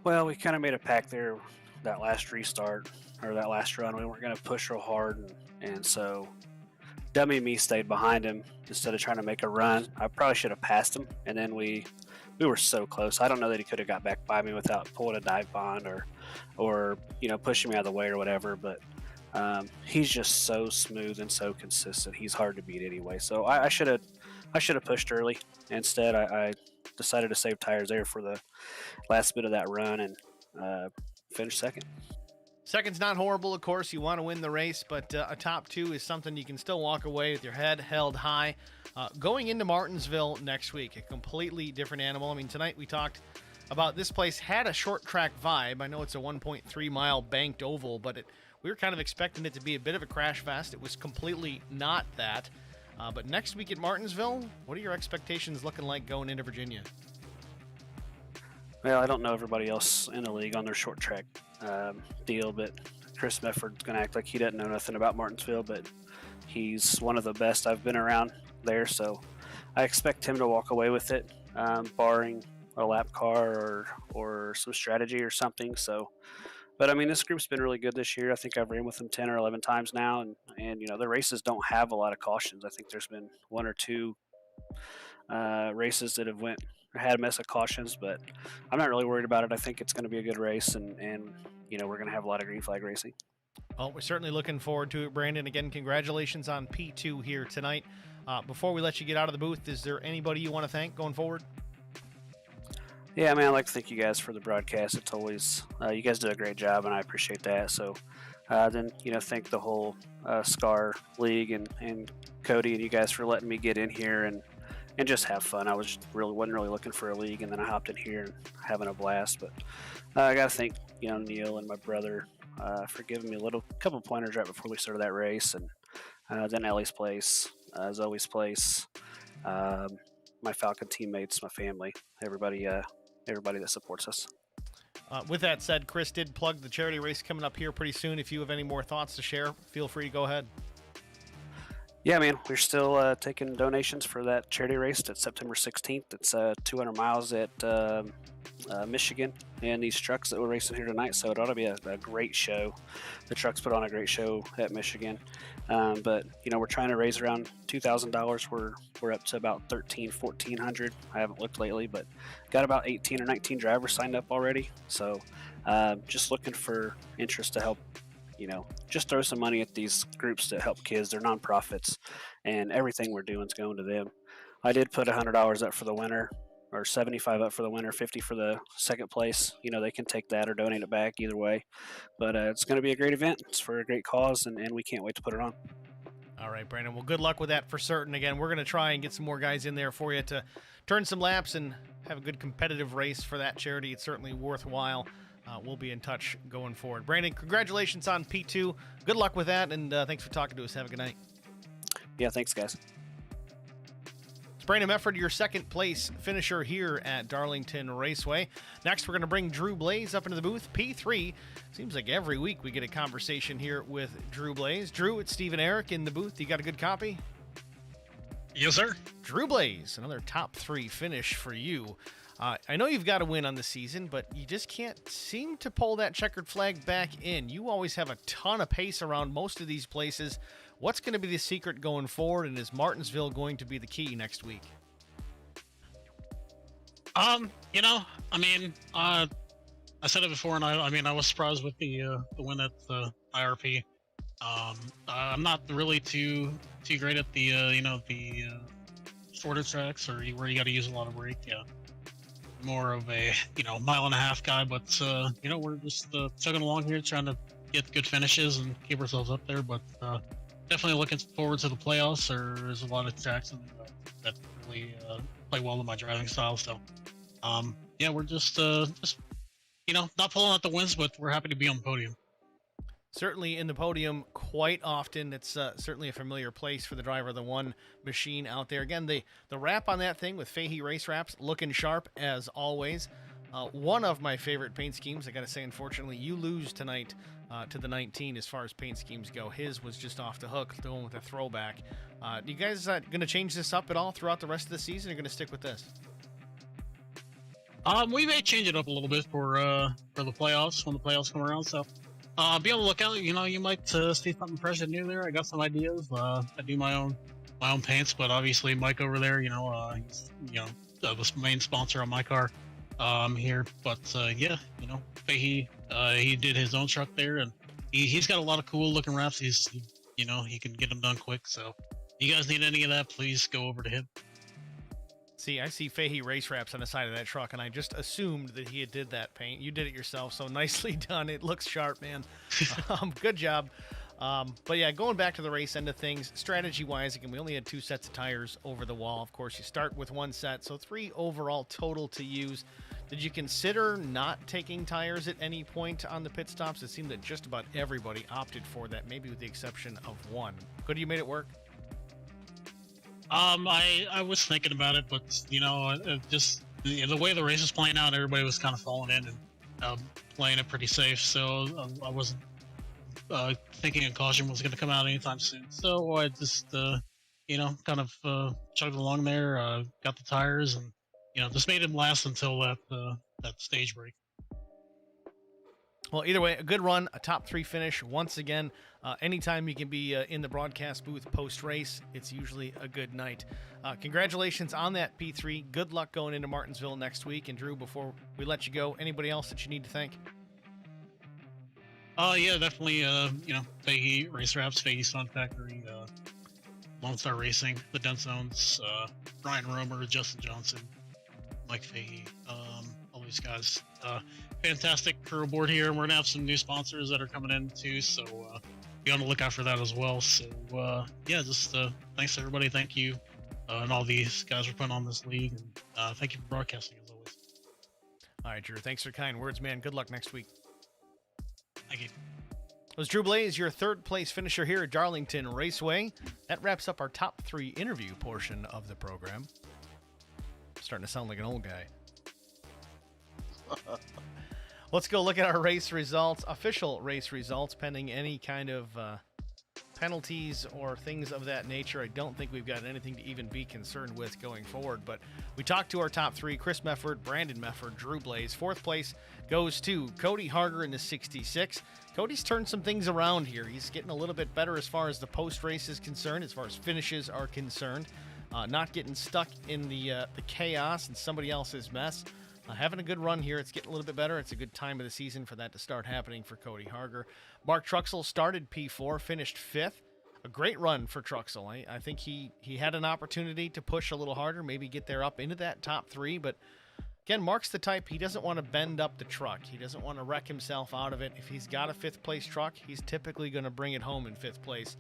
Well, we kind of made a pact there that last restart, or that last run. We weren't going to push real hard, and so Dummy and me stayed behind him instead of trying to make a run. I probably should have passed him, and then we were so close. I don't know that he could have got back by me without pulling a dive bond or pushing me out of the way or whatever, but he's just so smooth and so consistent. He's hard to beat anyway. So I should have pushed early. Instead, I decided to save tires there for the last bit of that run and finish second. Second's not horrible, of course. You want to win the race, but a top 2 is something you can still walk away with your head held high. Going into Martinsville next week, a completely different animal. I mean, tonight we talked about this place had a short track vibe. I know it's a 1.3 mile banked oval, but we were kind of expecting it to be a bit of a crash fest. It was completely not that. But next week at Martinsville, what are your expectations looking like going into Virginia? Well, I don't know everybody else in the league on their short track deal, but Chris Mefford's going to act like he doesn't know nothing about Martinsville, but he's one of the best I've been around there, so I expect him to walk away with it, barring a lap car or some strategy or something. So, but I mean, this group's been really good this year. I think I've ran with them 10 or 11 times now, and you know, the races don't have a lot of cautions. I think there's been one or two races that have had a mess of cautions, but I'm not really worried about it. I think it's going to be a good race, and you know, we're going to have a lot of green flag racing. Well, we're certainly looking forward to it, Brandon. Again, congratulations on P2 here tonight. Before we let you get out of the booth, is there anybody you want to thank going forward? Yeah, I mean, I'd like to thank you guys for the broadcast. It's always, you guys do a great job, and I appreciate that. So then, you know, thank the whole SCAR League and Cody and you guys for letting me get in here and just have fun. I wasn't really looking for a league, and then I hopped in here and having a blast. But I got to thank, you know, Neil and my brother for giving me a couple pointers right before we started that race, and then Ellie's place, Zoe's place, my Falcon teammates, my family, everybody that supports us. With that said, Chris did plug the charity race coming up here pretty soon. If you have any more thoughts to share, feel free to go ahead. Yeah, man, we're still taking donations for that charity race. It's September 16th. It's 200 miles at Michigan, and these trucks that we're racing here tonight, so it ought to be a great show. The trucks put on a great show at Michigan, but you know, we're trying to raise around $2,000. We're up to about $1,400. I haven't looked lately, but got about 18 or 19 drivers signed up already. So just looking for interest to help. You know, just throw some money at these groups that help kids. They're nonprofits, and everything we're doing is going to them. I did put $100 up for the winner, or $75 up for the winner, $50 for the second place. You know, they can take that or donate it back, either way. But it's going to be a great event. It's for a great cause, and we can't wait to put it on. All right, Brandon. Well, good luck with that for certain. Again, we're going to try and get some more guys in there for you to turn some laps and have a good competitive race for that charity. It's certainly worthwhile. We'll be in touch going forward. Brandon, congratulations on P2. Good luck with that, and thanks for talking to us. Have a good night. Yeah, thanks, guys. It's Brandon Mefford, your second place finisher here at Darlington Raceway. Next, we're going to bring Drew Blaze up into the booth, P3. Seems like every week we get a conversation here with Drew Blaze. Drew, it's Steve and Eric in the booth. You got a good copy? Yes, sir. Drew Blaze, another top 3 finish for you. I know you've got a win on the season, but you just can't seem to pull that checkered flag back in. You always have a ton of pace around most of these places. What's going to be the secret going forward, and is Martinsville going to be the key next week? You know, I mean, I said it before, and I was surprised with the win at the IRP. I'm not really too great at the the shorter tracks or where you got to use a lot of brake. Yeah. More of a mile and a half guy, but we're just chugging along here trying to get good finishes and keep ourselves up there, but definitely looking forward to the playoffs. There's a lot of tracks that really play well in my driving style, so yeah, we're just not pulling out the wins, but we're happy to be on the podium. Certainly in the podium quite often. It's certainly a familiar place for the driver of the one machine out there. Again, the wrap on that thing with Fahey Race Wraps looking sharp as always. One of my favorite paint schemes. I got to say, unfortunately, you lose tonight to the 19 as far as paint schemes go. His was just off the hook, the one with a throwback. You guys going to change this up at all throughout the rest of the season, or going to stick with this? We may change it up a little bit for the playoffs when the playoffs come around, so be on the lookout. You might see something fresh and new there. I got some ideas. I do my own paints, but obviously Mike over there, he's the main sponsor on my car here. But yeah, he did his own truck there, and he's got a lot of cool looking wraps. He can get them done quick. So if you guys need any of that, please go over to him. See, I see Fahey Race Wraps on the side of that truck, and I just assumed that he had did that paint. You did it yourself, so nicely done. It looks sharp, man. Good job. But yeah, going back to the race end of things, strategy-wise, again, we only had 2 sets of tires over the wall. Of course, you start with 1 set, so 3 overall total to use. Did you consider not taking tires at any point on the pit stops? It seemed that just about everybody opted for that, maybe with the exception of 1. Could you made it work? I was thinking about it, but just the way the race was playing out, everybody was kind of falling in and playing it pretty safe. So I wasn't thinking a caution was going to come out anytime soon. So I just, kind of chugged along there, got the tires, and just made him last until that stage break. Well, either way, a good run, a top 3 finish. Once again, anytime you can be in the broadcast booth post-race, it's usually a good night. Congratulations on that P3. Good luck going into Martinsville next week. And Drew, before we let you go, anybody else that you need to thank? Yeah, definitely. Fahey Race Wraps, Fahey's Fun Factory, Lone Star Racing, the Dent Zones, Brian Romer, Justin Johnson, Mike Fahey, all these guys. Fantastic crew aboard here, and we're gonna have some new sponsors that are coming in too, so be on the lookout for that as well. So just thanks to everybody. Thank you, and all these guys for putting on this league, and thank you for broadcasting as always. All right, Drew, thanks for kind words, man. Good luck next week. Thank you. It was Drew Blaze, your 3rd place finisher here at Darlington Raceway. That wraps up our top 3 interview portion of the program. Starting to sound like an old guy. Let's go look at our race results, official race results, pending any kind of penalties or things of that nature. I don't think we've got anything to even be concerned with going forward, but we talked to our top 3, Chris Mefford, Brandon Mefford, Drew Blaze. 4th place goes to Cody Harger in the 66. Cody's turned some things around here. He's getting a little bit better as far as the post-race is concerned, as far as finishes are concerned. Not getting stuck in the chaos and somebody else's mess. Having a good run here. It's getting a little bit better. It's a good time of the season for that to start happening for Cody Harger. Mark Truxell started P4, finished 5th. A great run for Truxell. I think he had an opportunity to push a little harder, maybe get there up into that top 3, but again, Mark's the type, he doesn't want to bend up the truck. He doesn't want to wreck himself out of it. If he's got a 5th place truck, he's typically going to bring it home in 5th place.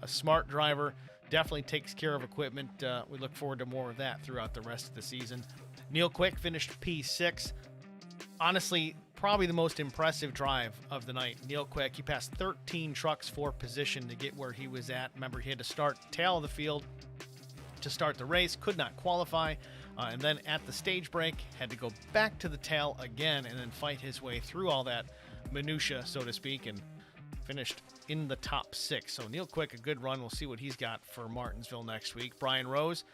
A smart driver, definitely takes care of equipment. We look forward to more of that throughout the rest of the season. Neil Quick finished P6. Honestly, probably the most impressive drive of the night. Neil Quick, he passed 13 trucks for position to get where he was at. Remember, he had to start tail of the field to start the race, could not qualify, and then at the stage break, had to go back to the tail again and then fight his way through all that minutia, so to speak, and finished in the top 6. So Neil Quick, a good run. We'll see what he's got for Martinsville next week. Brian Rose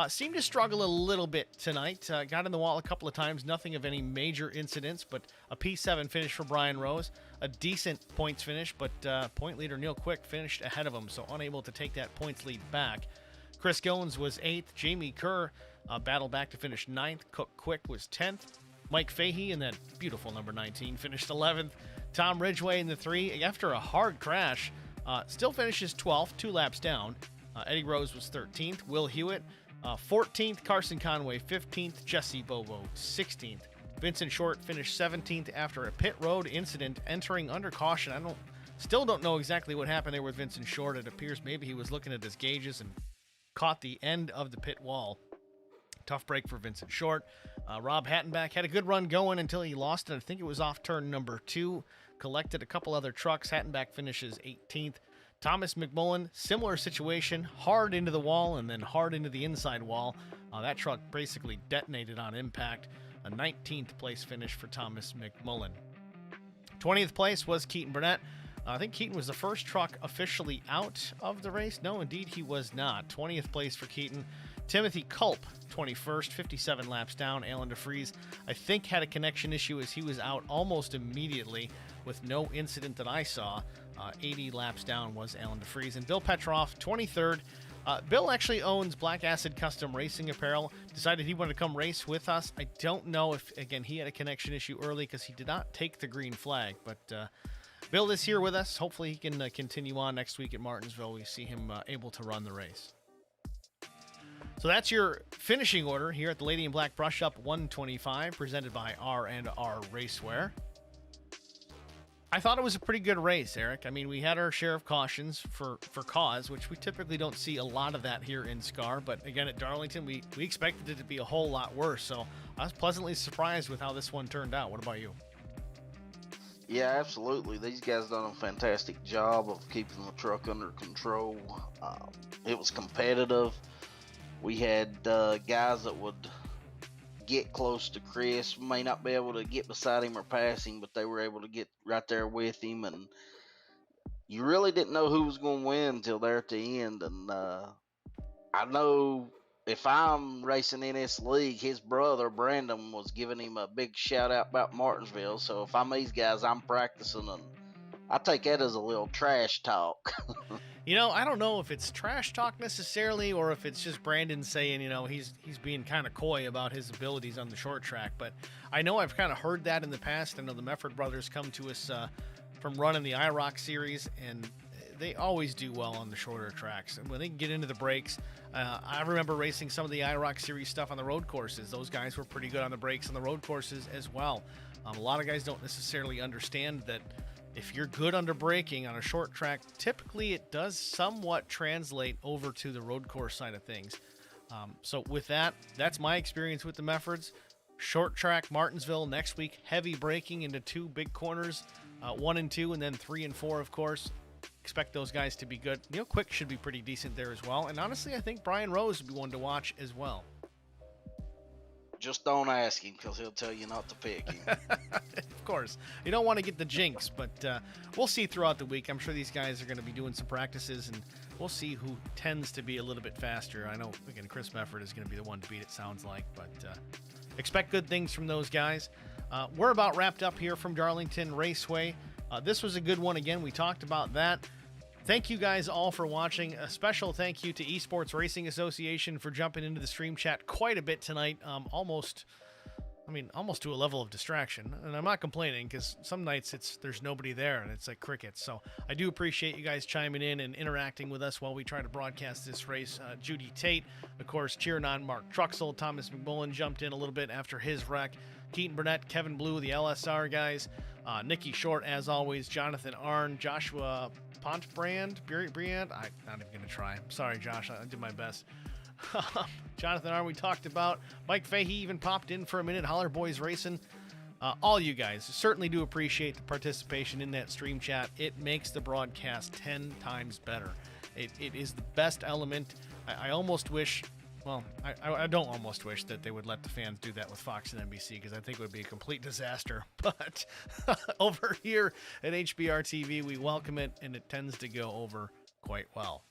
seemed to struggle a little bit tonight. Got in the wall a couple of times. Nothing of any major incidents, but a P7 finish for Brian Rose. A decent points finish, but point leader Neil Quick finished ahead of him, so unable to take that points lead back. Chris Goins was 8th. Jamie Kerr battled back to finish 9th. Cook Quick was 10th. Mike Fahey in that beautiful number 19 finished 11th. Tom Ridgway in the 3, after a hard crash, still finishes 12th, 2 laps down. Eddie Rose was 13th. Will Hewitt 14th. Carson Conway 15th. Jesse Bobo 16th. Vincent Short finished 17th after a pit road incident entering under caution. Still don't know exactly what happened there with Vincent Short. It appears maybe he was looking at his gauges and caught the end of the pit wall. Tough break for Vincent Short. Rob Hattenback had a good run going until he lost it. I think it was off turn number 2. Collected a couple other trucks. Hattenback finishes 18th. Thomas McMullen, similar situation. Hard into the wall and then hard into the inside wall. That truck basically detonated on impact. A 19th place finish for Thomas McMullen. 20th place was Keaton Burnett. I think Keaton was the first truck officially out of the race. No, indeed he was not. 20th place for Keaton. Timothy Culp, 21st, 57 laps down. Alan DeFries, I think, had a connection issue as he was out almost immediately with no incident that I saw. 80 laps down was Alan DeFries. And Bill Petroff, 23rd. Bill actually owns Black Acid Custom Racing Apparel. Decided he wanted to come race with us. I don't know if, again, he had a connection issue early because he did not take the green flag. But Bill is here with us. Hopefully he can continue on next week at Martinsville. We see him able to run the race. So that's your finishing order here at the Lady in Black Brush Up 125, presented by R&R Racewear. I thought it was a pretty good race, Eric. I mean, we had our share of cautions for cause, which we typically don't see a lot of that here in SCAR. But again, at Darlington, we expected it to be a whole lot worse. So I was pleasantly surprised with how this one turned out. What about you? Yeah, absolutely. These guys done a fantastic job of keeping the truck under control. It was competitive. We had guys that would get close to Chris. May not be able to get beside him or pass him, but they were able to get right there with him. And you really didn't know who was going to win until there at the end. And I know if I'm racing in this league, his brother Brandon was giving him a big shout out about Martinsville. So if I'm these guys, I'm practicing, and I take that as a little trash talk. You know, I don't know if it's trash talk necessarily, or if it's just Brandon saying, you know, he's being kind of coy about his abilities on the short track. But I know I've kind of heard that in the past. I know the Mefford brothers come to us from running the IROC series, and they always do well on the shorter tracks. And when they get into the breaks, I remember racing some of the IROC series stuff on the road courses. Those guys were pretty good on the breaks on the road courses as well. A lot of guys don't necessarily understand that if you're good under braking on a short track, typically it does somewhat translate over to the road course side of things. So with that, that's my experience with the Meffords. Short track, Martinsville next week, heavy braking into 2 big corners, 1 and 2, and then 3 and 4, of course. Expect those guys to be good. Neil Quick should be pretty decent there as well. And honestly, I think Brian Rose would be one to watch as well. Just don't ask him, because he'll tell you not to pick him. Of course. You don't want to get the jinx, but we'll see throughout the week. I'm sure these guys are going to be doing some practices, and we'll see who tends to be a little bit faster. I know, again, Chris Mefford is going to be the one to beat, it sounds like, but expect good things from those guys. We're about wrapped up here from Darlington Raceway. This was a good one. Again, we talked about that. Thank you guys all for watching. A special thank you to Esports Racing Association for jumping into the stream chat quite a bit tonight. Almost to a level of distraction. And I'm not complaining, because some nights there's nobody there and it's like crickets. So I do appreciate you guys chiming in and interacting with us while we try to broadcast this race. Judy Tate, of course, cheering on Mark Truxell. Thomas McMullen jumped in a little bit after his wreck. Keaton Burnett, Kevin Blue, the LSR guys. Nikki Short, as always. Jonathan Arn, Joshua Pontbrand, Briand. I'm not even going to try. I'm sorry, Josh. I did my best. Jonathan Arn, we talked about. Mike Fahey even popped in for a minute. Holler Boys Racing. All you guys certainly do appreciate the participation in that stream chat. It makes the broadcast 10 times better. It is the best element. I almost wish... Well, I don't almost wish that they would let the fans do that with Fox and NBC, because I think it would be a complete disaster. But over here at HBR TV, we welcome it, and it tends to go over quite well.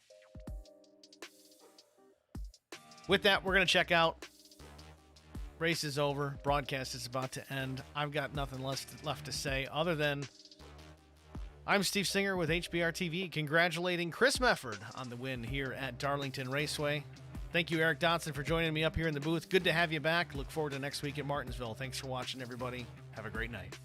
With that, we're going to check out. Race is over. Broadcast is about to end. I've got nothing left to say other than I'm Steve Singer with HBR TV, congratulating Chris Mefford on the win here at Darlington Raceway. Thank you, Eric Dodson, for joining me up here in the booth. Good to have you back. Look forward to next week at Martinsville. Thanks for watching, everybody. Have a great night.